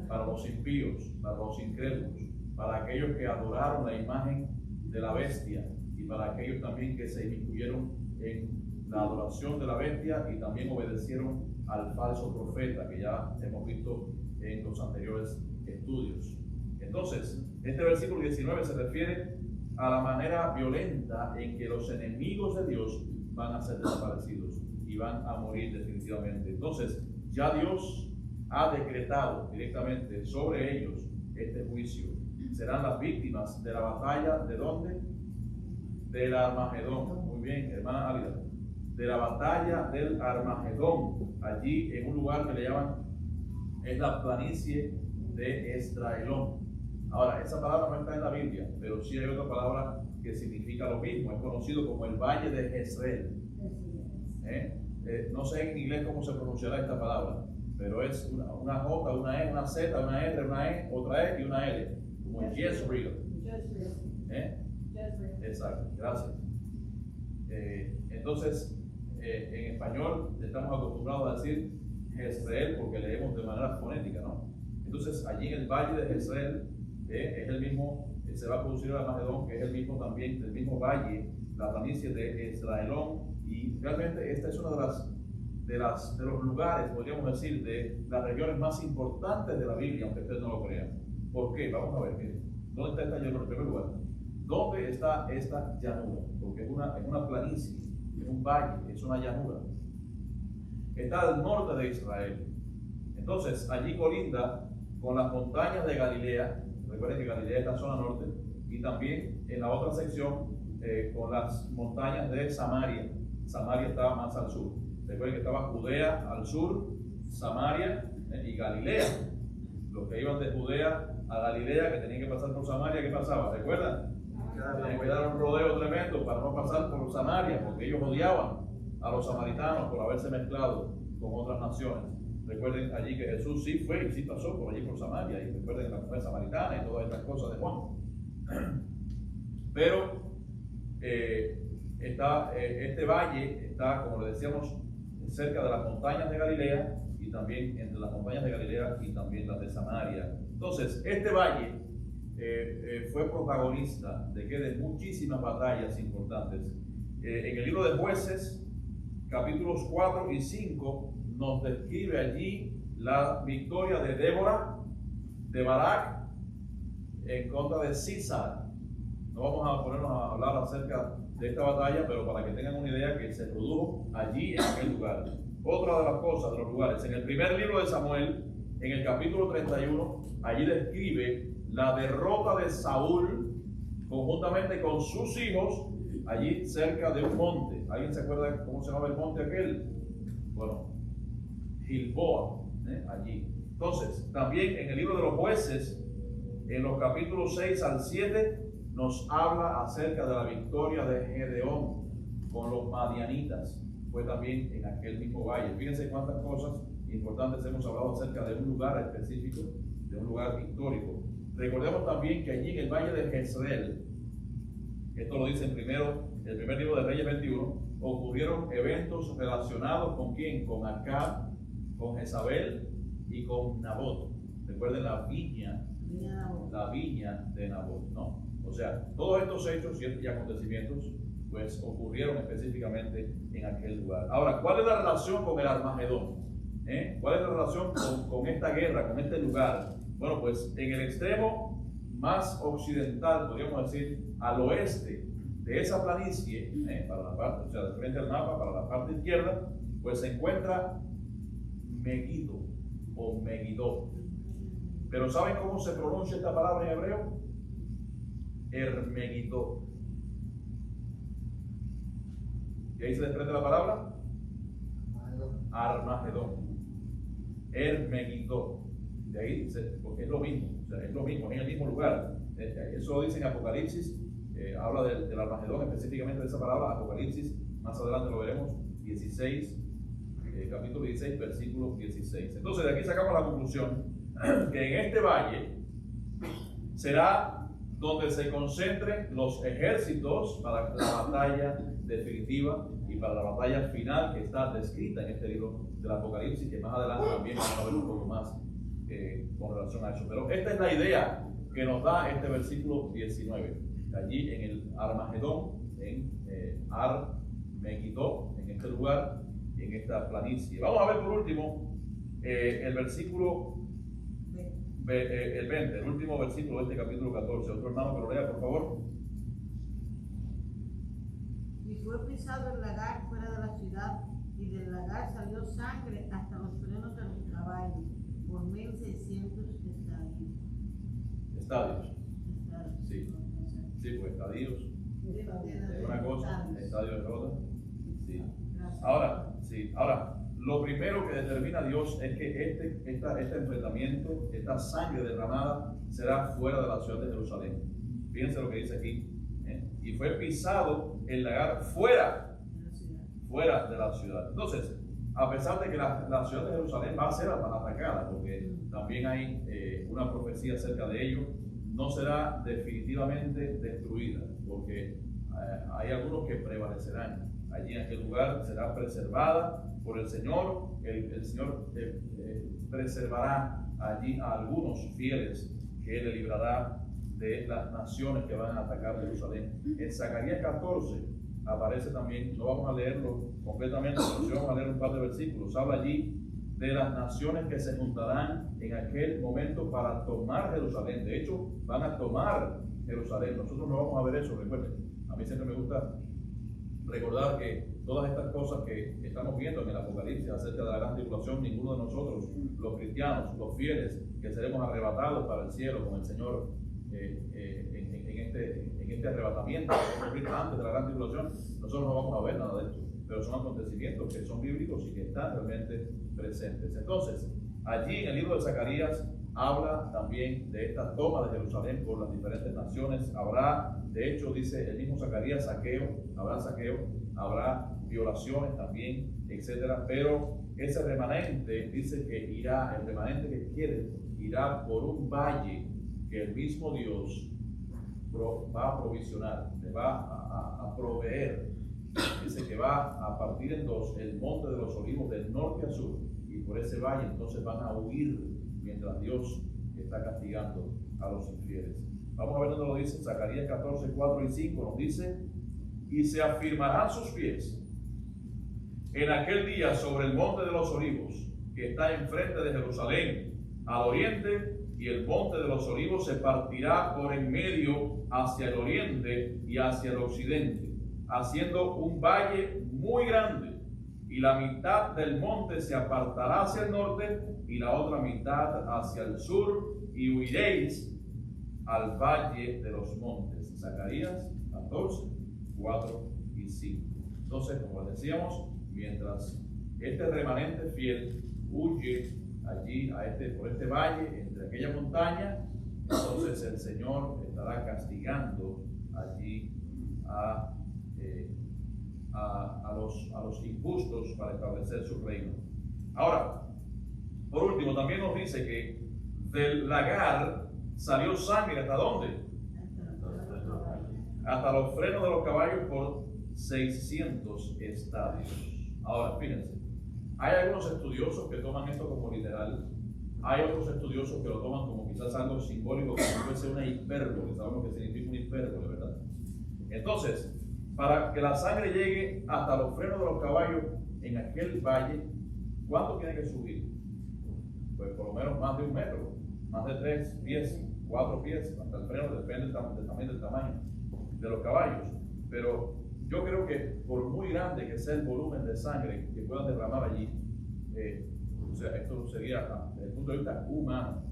S1: Para los impíos, para los incrédulos, para aquellos que adoraron la imagen de la bestia y para aquellos también que se incluyeron en la adoración de la bestia y también obedecieron al falso profeta, que ya hemos visto en los anteriores estudios. Entonces, este versículo 19 se refiere a la manera violenta en que los enemigos de Dios van a ser desaparecidos y van a morir definitivamente. Entonces, ya Dios ha decretado directamente sobre ellos este juicio. Serán las víctimas de la batalla, ¿de dónde? Del Armagedón. Muy bien, hermana Álida. De la batalla del Armagedón, allí en un lugar que le llaman, es la planicie de Esdraelón. Ahora, esa palabra no está en la Biblia, pero sí hay otra palabra que significa lo mismo, es conocido como el Valle de Jezreel. No sé en inglés cómo se pronunciará esta palabra, pero es una J, una E, una Z, una R, una E, otra E y una L, como en Jezreel. Exacto, gracias. Entonces, en español estamos acostumbrados a decir Jezreel porque leemos de manera fonética, ¿no? Entonces, allí en el Valle de Jezreel es el mismo, se va a producir el Armagedón, que es el mismo también, el mismo valle, la planicie de Esdraelón, y realmente esta es una de los lugares, podríamos decir, de las regiones más importantes de la Biblia, aunque ustedes no lo crean. ¿Por qué? Vamos a ver, miren, ¿dónde está esta llanura? En primer lugar, ¿dónde está esta llanura? Porque es una planicie, es un valle, es una llanura. Está al norte de Israel. Entonces, allí colinda con las montañas de Galilea. Recuerden que Galilea está en la zona norte, y también en la otra sección con las montañas de Samaria. Samaria estaba más al sur. Recuerden que estaba Judea al sur, Samaria y Galilea los que iban de Judea a Galilea, que tenían que pasar por Samaria, ¿qué pasaba? ¿Recuerdan? Tenían que dar un rodeo tremendo para no pasar por Samaria, porque ellos odiaban a los samaritanos por haberse mezclado con otras naciones. Recuerden allí que Jesús sí fue y sí pasó por allí por Samaria, y recuerden la mujer samaritana y todas estas cosas de Juan. Pero este valle está, como le decíamos, cerca de las montañas de Galilea, y también entre las montañas de Galilea y también las de Samaria. Entonces, este valle fue protagonista de muchísimas batallas importantes. En el libro de Jueces, capítulos 4 y 5, nos describe allí la victoria de Débora, de Barak, en contra de Sisar. No vamos a ponernos a hablar acerca de esta batalla, pero para que tengan una idea que se produjo allí en aquel lugar. Otra de las cosas, de los lugares, en el primer libro de Samuel, en el capítulo 31, allí describe la derrota de Saúl conjuntamente con sus hijos allí cerca de un monte. ¿Alguien se acuerda cómo se llamaba el monte aquel? Bueno, Gilboa, allí. Entonces, también en el libro de los Jueces, en los capítulos 6 al 7, nos habla acerca de la victoria de Gedeón con los madianitas. Fue también en aquel mismo valle. Fíjense cuántas cosas importantes hemos hablado acerca de un lugar específico, de un lugar histórico. Recordemos también que allí en el valle de Jezreel, esto lo dice el primer libro de Reyes 21, ocurrieron eventos relacionados con quién, con Acab, con Jezabel y con Nabot. Recuerden la viña de Nabot, ¿no? O sea, todos estos hechos y acontecimientos pues ocurrieron específicamente en aquel lugar. Ahora, ¿cuál es la relación con el Armagedón? ¿Cuál es la relación con esta guerra, con este lugar? Bueno, pues en el extremo más occidental, podríamos decir, al oeste de esa planicie, para la parte, o sea, de frente al mapa, para la parte izquierda, pues se encuentra Megiddo o Megiddo. Pero ¿saben cómo se pronuncia esta palabra en hebreo? Hermegiddo. ¿Y ahí se desprende la palabra? Armagedón. Hermegiddo. De ahí, porque es lo mismo, o sea, es lo mismo, es en el mismo lugar. Eso lo dice en Apocalipsis, habla del Armagedón, específicamente de esa palabra, Apocalipsis, más adelante lo veremos, 16, capítulo 16, versículo 16. Entonces, de aquí sacamos la conclusión que en este valle será donde se concentren los ejércitos para la batalla definitiva y para la batalla final que está descrita en este libro del Apocalipsis, que más adelante también vamos a ver un poco más con relación a eso. Pero esta es la idea que nos da este versículo 19. Allí en el Armagedón, en Ar-Megiddo, en este lugar, en esta planicie. Vamos a ver por último el versículo el 20, el último versículo de este capítulo 14. Otro hermano que lo lea, por favor.
S7: Y fue pisado el lagar fuera de la ciudad, y del lagar salió sangre hasta los frenos de los caballos, por 1600 estadios.
S1: Estadios. Sí, sí, pues estadios. Es una cosa, estadios de rota. Sí. Ahora, lo primero que determina Dios es que este enfrentamiento, esta sangre derramada, será fuera de la ciudad de Jerusalén. Fíjense lo que dice aquí. Y fue pisado el lagar fuera de la ciudad. Entonces, a pesar de que la ciudad de Jerusalén va a ser atacada, porque también hay una profecía acerca de ello, no será definitivamente destruida, porque hay algunos que prevalecerán. Allí en aquel lugar será preservada por el Señor. El Señor preservará allí a algunos fieles que Él le librará de las naciones que van a atacar Jerusalén. En Zacarías 14 aparece también, no vamos a leerlo completamente, pero sí vamos a leer un par de versículos. Habla allí de las naciones que se juntarán en aquel momento para tomar Jerusalén. De hecho, van a tomar Jerusalén. Nosotros no vamos a ver eso, recuerden. A mí siempre me gusta recordar que todas estas cosas que estamos viendo en el Apocalipsis acerca de la gran tribulación, ninguno de nosotros, los cristianos, los fieles, que seremos arrebatados para el cielo con el Señor en este arrebatamiento antes de la gran tribulación, nosotros no vamos a ver nada de esto, pero son acontecimientos que son bíblicos y que están realmente presentes. Entonces, allí en el libro de Zacarías habla también de esta toma de Jerusalén por las diferentes naciones. Habrá, de hecho, dice el mismo Zacarías, saqueo, habrá violaciones también, etcétera. Pero ese remanente dice que irá, el remanente que quiere, irá por un valle que el mismo Dios va a provisionar, le va a proveer. Dice que va a partir en dos el monte de los olivos del norte a sur, y por ese valle entonces van a huir mientras Dios está castigando a los infieles. Vamos a ver dónde lo dice. Zacarías 14, 4 y 5 nos dice: y se afirmarán sus pies en aquel día sobre el monte de los olivos que está enfrente de Jerusalén al oriente, y el monte de los olivos se partirá por en medio hacia el oriente y hacia el occidente, haciendo un valle muy grande, y la mitad del monte se apartará hacia el norte y la otra mitad hacia el sur, y huiréis al valle de los montes. Zacarías 14, 4 y 5. Entonces, como decíamos, mientras este remanente fiel huye allí por este valle, entre aquella montaña, entonces el Señor estará castigando allí a los injustos para establecer su reino. Ahora, por último, también nos dice que del lagar salió sangre. ¿Hasta dónde? Hasta los frenos de los caballos por 600 estadios. Ahora, fíjense, hay algunos estudiosos que toman esto como literal, hay otros estudiosos que lo toman como quizás algo simbólico, como puede ser una hipérbole. Sabemos que significa una hipérbole, ¿verdad? Entonces, para que la sangre llegue hasta los frenos de los caballos en aquel valle, ¿cuánto tiene que subir? Pues por lo menos más de 1 metro, más de 3 pies, 4 pies, hasta el freno, depende también del tamaño de los caballos. Pero yo creo que por muy grande que sea el volumen de sangre que puedan derramar allí, o sea, esto sería, desde el punto de vista humano,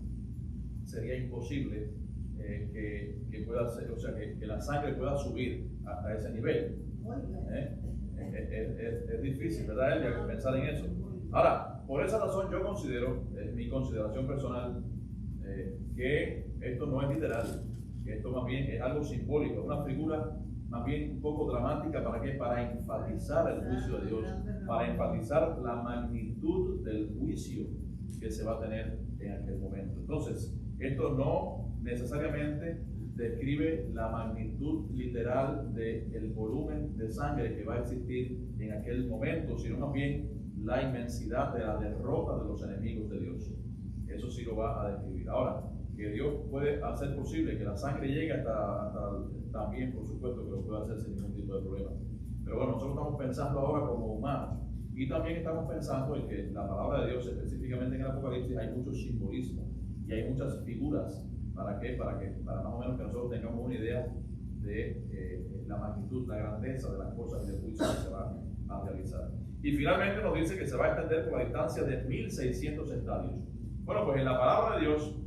S1: sería imposible que pueda ser, o sea, que la sangre pueda subir hasta ese nivel. Es difícil, ¿verdad, Elia, pensar en eso? Ahora, por esa razón yo considero, es mi consideración personal, que esto no es literal, que esto más bien es algo simbólico, una figura más bien un poco dramática. ¿Para qué? Para enfatizar el juicio de Dios, para enfatizar la magnitud del juicio que se va a tener en aquel momento. Entonces, esto no necesariamente describe la magnitud literal del volumen de sangre que va a existir en aquel momento, sino más bien la inmensidad de la derrota de los enemigos de Dios. Eso sí lo va a describir. Ahora, que Dios puede hacer posible que la sangre llegue hasta también, por supuesto, que lo puede hacer sin ningún tipo de problema. Pero bueno, nosotros estamos pensando ahora como humanos, y también estamos pensando en que la palabra de Dios, específicamente en el Apocalipsis, hay mucho simbolismo y hay muchas figuras. ¿Para qué? Para más o menos que nosotros tengamos una idea de la magnitud, la grandeza de las cosas y del juicio que se va a realizar. Y finalmente nos dice que se va a extender por la distancia de 1600 estadios. Bueno, pues en la palabra de Dios,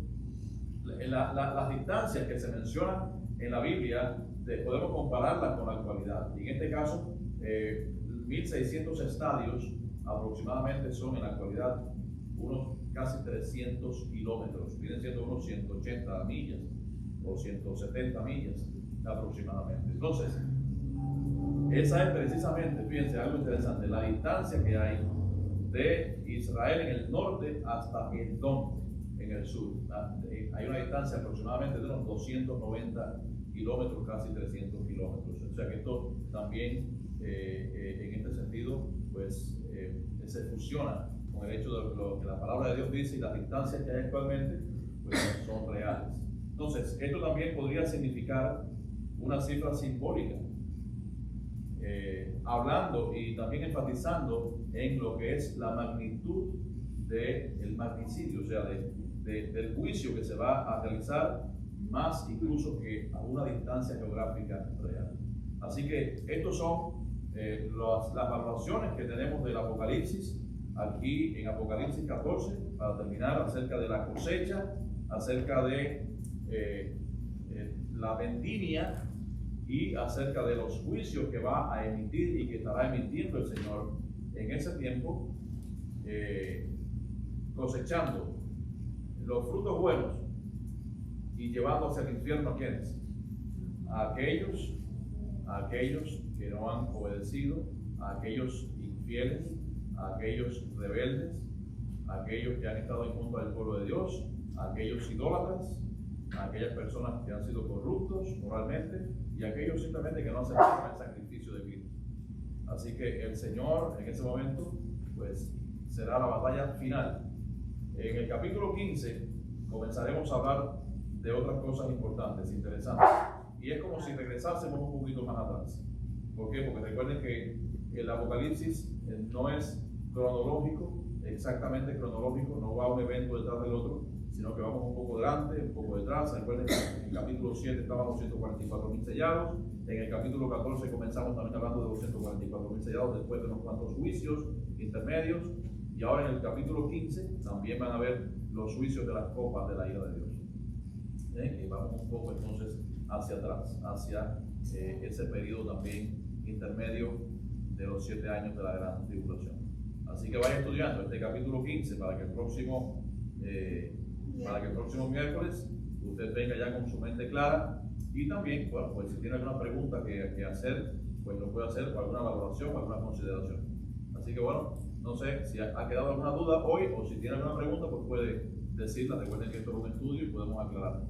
S1: las distancias que se mencionan en la Biblia, podemos compararlas con la actualidad. Y en este caso, 1600 estadios aproximadamente son en la actualidad unos casi 300 kilómetros, vienen siendo unos 180 millas o 170 millas aproximadamente. Entonces, esa es precisamente, fíjense, algo interesante, la distancia que hay de Israel en el norte hasta Edom en el sur. Hay una distancia aproximadamente de unos 290 kilómetros, casi 300 kilómetros. O sea que esto también, en este sentido, pues se fusiona con el hecho de lo que la palabra de Dios dice, y las distancias que hay actualmente pues son reales. Entonces, esto también podría significar una cifra simbólica, hablando y también enfatizando en lo que es la magnitud del magnicidio, o sea, del juicio que se va a realizar, más incluso que a una distancia geográfica real. Así que estos son las valoraciones que tenemos del Apocalipsis, aquí en Apocalipsis 14, para terminar, acerca de la cosecha, acerca de la vendimia y acerca de los juicios que va a emitir y que estará emitiendo el Señor en ese tiempo, cosechando los frutos buenos y llevando hacia el infierno a quienes, a aquellos que no han obedecido, a aquellos infieles, a aquellos rebeldes, a aquellos que han estado en contra del pueblo de Dios, a aquellos idólatras, a aquellas personas que han sido corruptos moralmente y a aquellos simplemente que no aceptaron el sacrificio de Cristo. Así que el Señor en ese momento pues será la batalla final. En el capítulo 15 comenzaremos a hablar de otras cosas importantes, interesantes. Y es como si regresásemos un poquito más atrás. ¿Por qué? Porque recuerden que el Apocalipsis no es cronológico, exactamente cronológico, no va un evento detrás del otro, sino que vamos un poco delante, un poco detrás. Recuerden que en el capítulo 7 estaban los 144.000 sellados, en el capítulo 14 comenzamos también hablando de los 144.000 sellados después de unos cuantos juicios intermedios, y ahora en el capítulo 15 también van a ver los juicios de las copas de la ira de Dios. Y vamos un poco entonces hacia atrás, hacia ese periodo también intermedio de los 7 años de la gran tribulación. Así que vayan estudiando este capítulo 15 para que el próximo miércoles usted venga ya con su mente clara, y también, bueno, pues si tiene alguna pregunta que hacer, pues lo puede hacer, o alguna valoración o alguna consideración. Así que bueno, no sé si ha quedado alguna duda hoy, o si tiene alguna pregunta, pues puede decirla. Recuerden que esto es un estudio y podemos aclarar.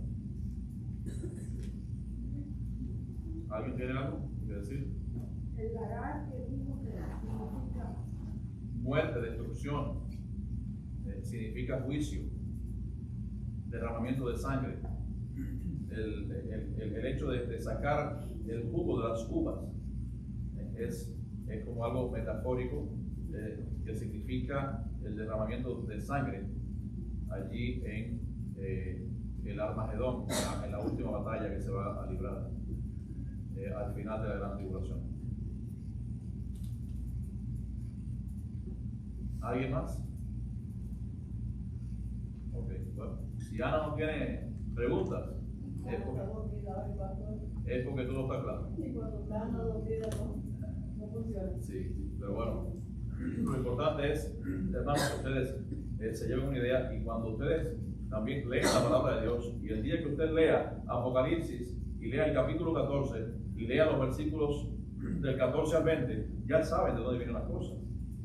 S1: ¿Alguien tiene algo que decir?
S2: El lagar que dijo que significa
S1: Muerte, destrucción, significa juicio, derramamiento de sangre. El hecho de sacar el jugo de las uvas es como algo metafórico que significa el derramamiento de sangre allí en el Armagedón, en la última batalla que se va a librar al final de la gran tribulación. ¿Alguien más? Ok, bueno, si Ana no tiene preguntas, es porque todo está claro.
S5: Y cuando están dormidos no funciona.
S1: Sí, pero bueno, lo importante es, hermanos, que ustedes se lleven una idea, y cuando ustedes también lean la palabra de Dios, y el día que usted lea Apocalipsis y lea el capítulo 14 y lea los versículos del 14 al 20, ya saben de dónde vienen las cosas,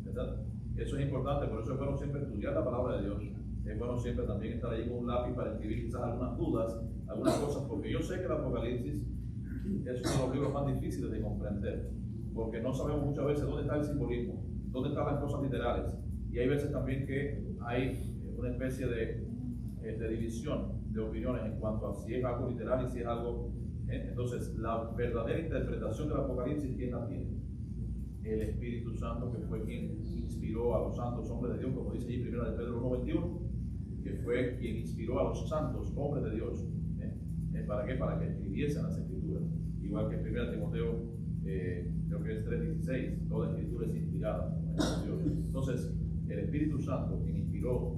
S1: ¿verdad? Eso es importante, por eso es bueno siempre estudiar la palabra de Dios. Es bueno siempre también estar ahí con un lápiz para escribir quizás algunas dudas, algunas cosas, porque yo sé que el Apocalipsis es uno de los libros más difíciles de comprender, porque no sabemos muchas veces dónde está el simbolismo, dónde están las cosas literales, y hay veces también que hay una especie de división de opiniones en cuanto a si es algo literal y si es algo. Entonces, la verdadera interpretación del Apocalipsis, ¿quién la tiene? El Espíritu Santo, que fue quien inspiró a los santos hombres de Dios, como dice ahí 1 Pedro 1:21, que fue quien inspiró a los santos hombres de Dios. ¿Para qué? Para que escribiesen las Escrituras. Igual que 1 Timoteo, creo que es 3:16, toda Escritura es inspirada por Dios. Entonces, el Espíritu Santo, quien inspiró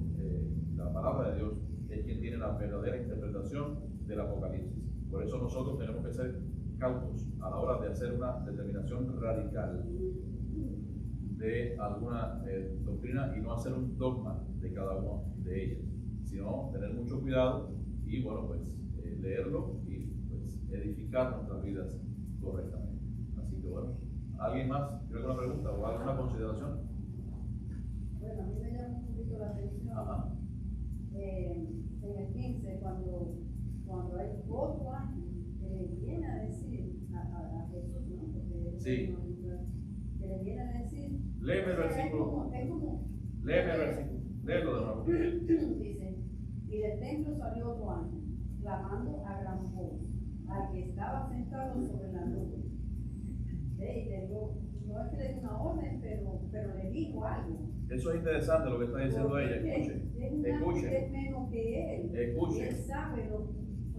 S1: la palabra de Dios, es quien tiene la verdadera interpretación del Apocalipsis. Por eso nosotros tenemos que ser cautos a la hora de hacer una determinación radical de alguna doctrina, y no hacer un dogma de cada una de ellas, sino tener mucho cuidado y, bueno, pues leerlo y pues edificar nuestras vidas correctamente. Así que, bueno, ¿alguien más tiene alguna pregunta o alguna consideración?
S5: Bueno, a mí me llama un poquito la atención.
S1: Ajá.
S5: En el 15, cuando hay otro ángel que le viene a decir a Jesús, ¿no? Porque
S1: Sí.
S5: que le viene a decir.
S1: Léeme el versículo. Léeme el versículo. Léelo de nuevo.
S5: Dice: y del templo salió otro ángel, clamando a gran voz al que estaba sentado sobre la nube. Y le dio, no es que le dio una orden, pero le dijo algo.
S1: Eso es interesante lo que está diciendo ella. Escuchen.
S5: Es menos que él.
S1: Escuchen.
S5: Él sabe lo,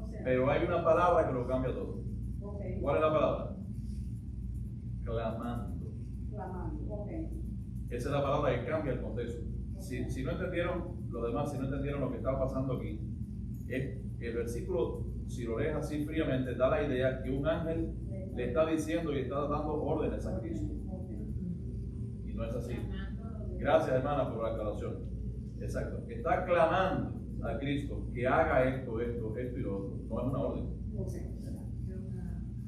S5: o sea.
S1: Pero hay una palabra que lo cambia todo.
S5: Okay.
S1: ¿Cuál es la palabra? Clamando.
S5: Clamando. Okay.
S1: Esa es la palabra que cambia el contexto. Si no entendieron lo demás, si no entendieron lo que estaba pasando aquí, el versículo, si lo lees así fríamente, da la idea que un ángel le está diciendo y está dando órdenes a Cristo. Y no es así. Gracias, hermana, por la aclaración. Exacto. Está clamando a Cristo que haga esto y lo otro, no es una orden.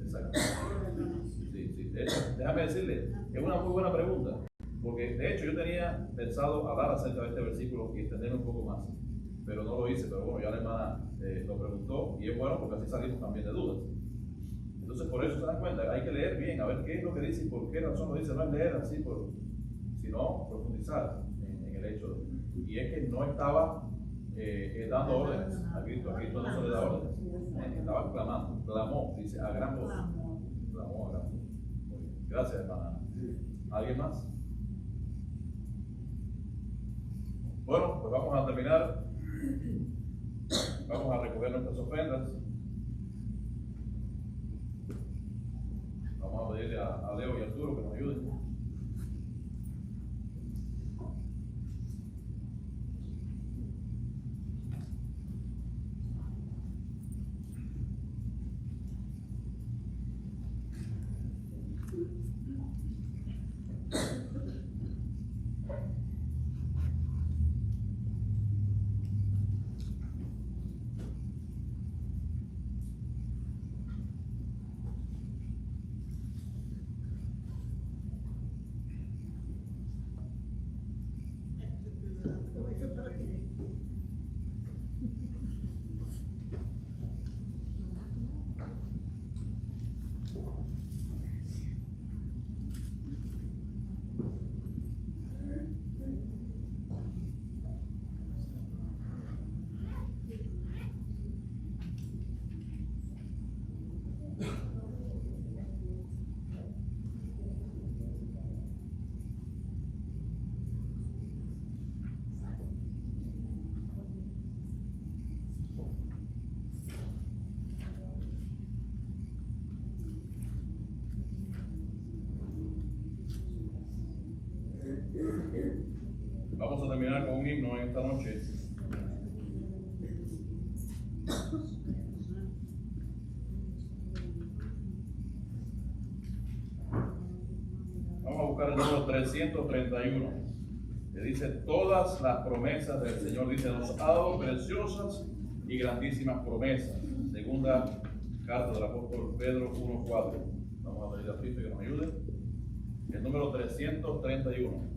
S1: Exacto. Sí. Déjame decirle, es una muy buena pregunta, porque de hecho yo tenía pensado hablar acerca de este versículo y extenderlo un poco más, pero no lo hice. Pero bueno, ya la hermana lo preguntó y es bueno porque así salimos también de dudas. Entonces, por eso se dan cuenta, hay que leer bien, a ver qué es lo que dice y por qué razón lo dice. No es leer así, sino profundizar en el hecho. Y es que no estaba dando órdenes a Cristo. A Cristo no se le da órdenes. Estaba clamó, dice, a gran voz. Clamó a gran voz. Muy bien. Gracias, hermana. ¿Alguien más? Bueno, pues vamos a terminar. Vamos a recoger nuestras ofrendas. Vamos a pedirle a Leo y a Arturo que nos ayuden. Vamos a terminar con un himno en esta noche. Vamos a buscar el número 331, que dice: todas las promesas del Señor, dice, nos ha dado preciosas y grandísimas promesas. Segunda carta del apóstol Pedro 1:4. Vamos a pedir a Cristo que nos ayude. El número 331.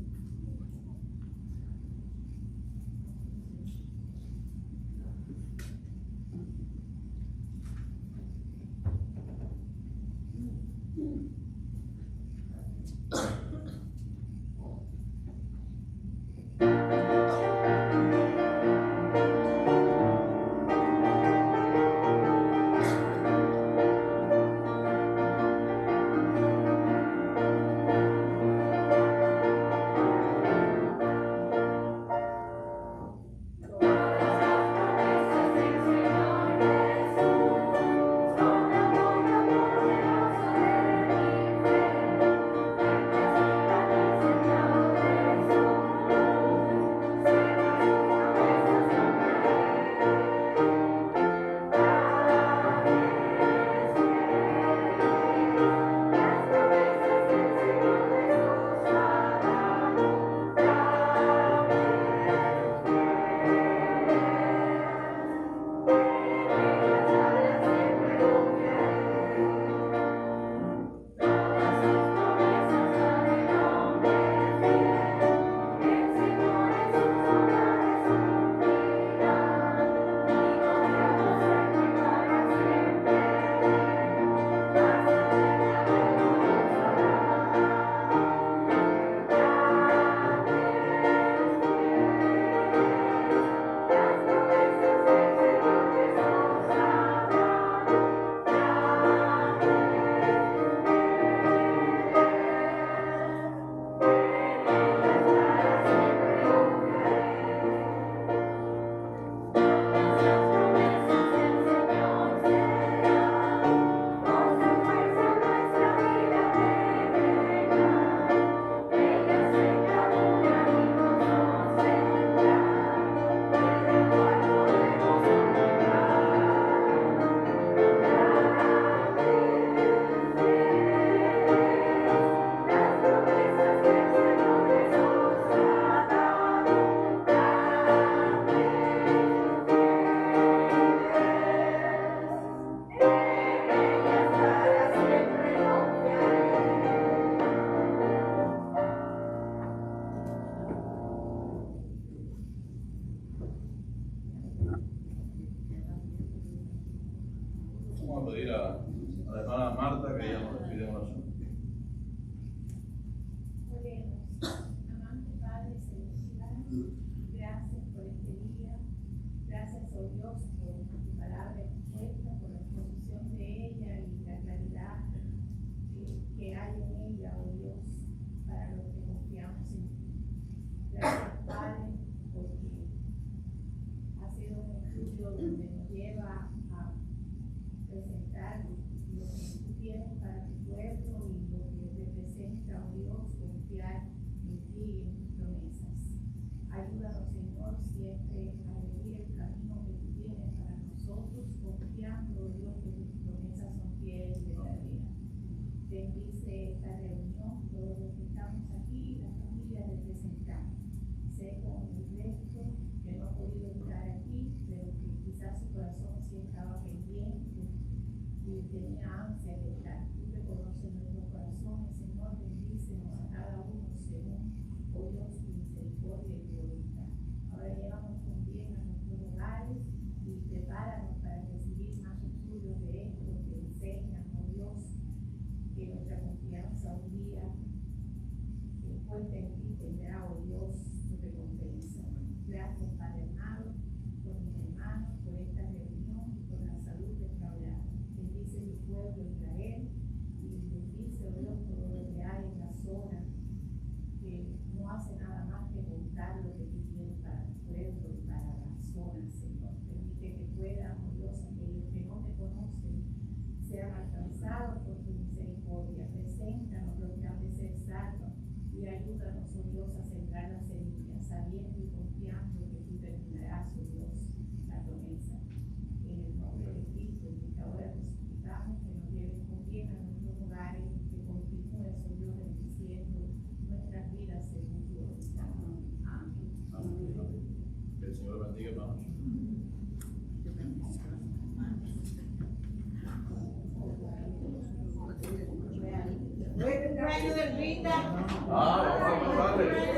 S1: pedir a la hermana Marta que ella nos pide oración.
S4: Oremos. Amante Padre Celestial, gracias por este día. Gracias, oh Dios, por tu palabra expuesta, por la exposición de ella y la claridad que hay en ella, oh Dios, para los que confiamos en ti. Gracias, Padre, porque ha sido un estudio donde nos lleva a presentar lo que tú tienes para tu pueblo y lo que representa, oh Dios, confiar en ti y en tus promesas. Ayúdanos, Señor, siempre a elegir el camino que tú tienes para nosotros, confiando, oh Dios, que tus promesas son fieles y verdaderas. Bendice esta reunión, todos los que estamos aquí, las familias representadas. Sé con el resto que no ha podido estar aquí, pero que quizás su corazón sí estaba pendiente y tenía ansia de estar. Tú te conoces nuestros corazones, Señor, bendícenos a cada uno según, oh Dios, tu misericordia y tu voluntad. Ahora llévanos con bien a nuestros hogares y prepáranos para recibir más estudios de esto que enseñan, oh Dios, que nuestra confianza un día puesta en ti tendrá, oh Dios, tu recompensa. Gracias, Padre amado, por mis hermanos, por esta reunión y por la salud de esta hora. Bendice tu pueblo Israel y bendice, oh Dios, todo lo que hay en la zona que no hace nada más que contar lo que tú tienes para tu pueblo y para la zona, Señor. Permite que puedan, oh Dios, aquellos que no te conocen, sean alcanzados por tu misericordia. Preséntanos los que han de ser salvos y ayúdanos, oh Dios, a sembrar las semillas, sabiendo y confiando que tú terminarás, oh Dios, la promesa. En el nombre de Cristo, en que ahora te suplicamos que nos lleves con bien a nuestros hogares y que continúes, oh Dios, bendiciendo nuestras vidas según tu voluntad. Amén.
S1: Amén. Que el Señor bendiga, hermanos.
S7: Cumpleaños del Rita.
S1: Vamos a contarle.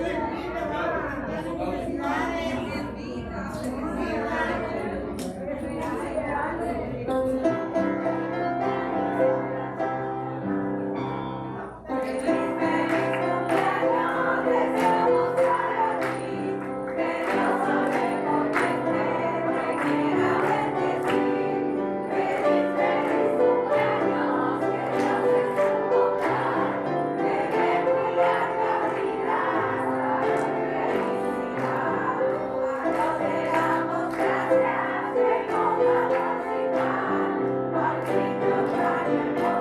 S2: Gracias,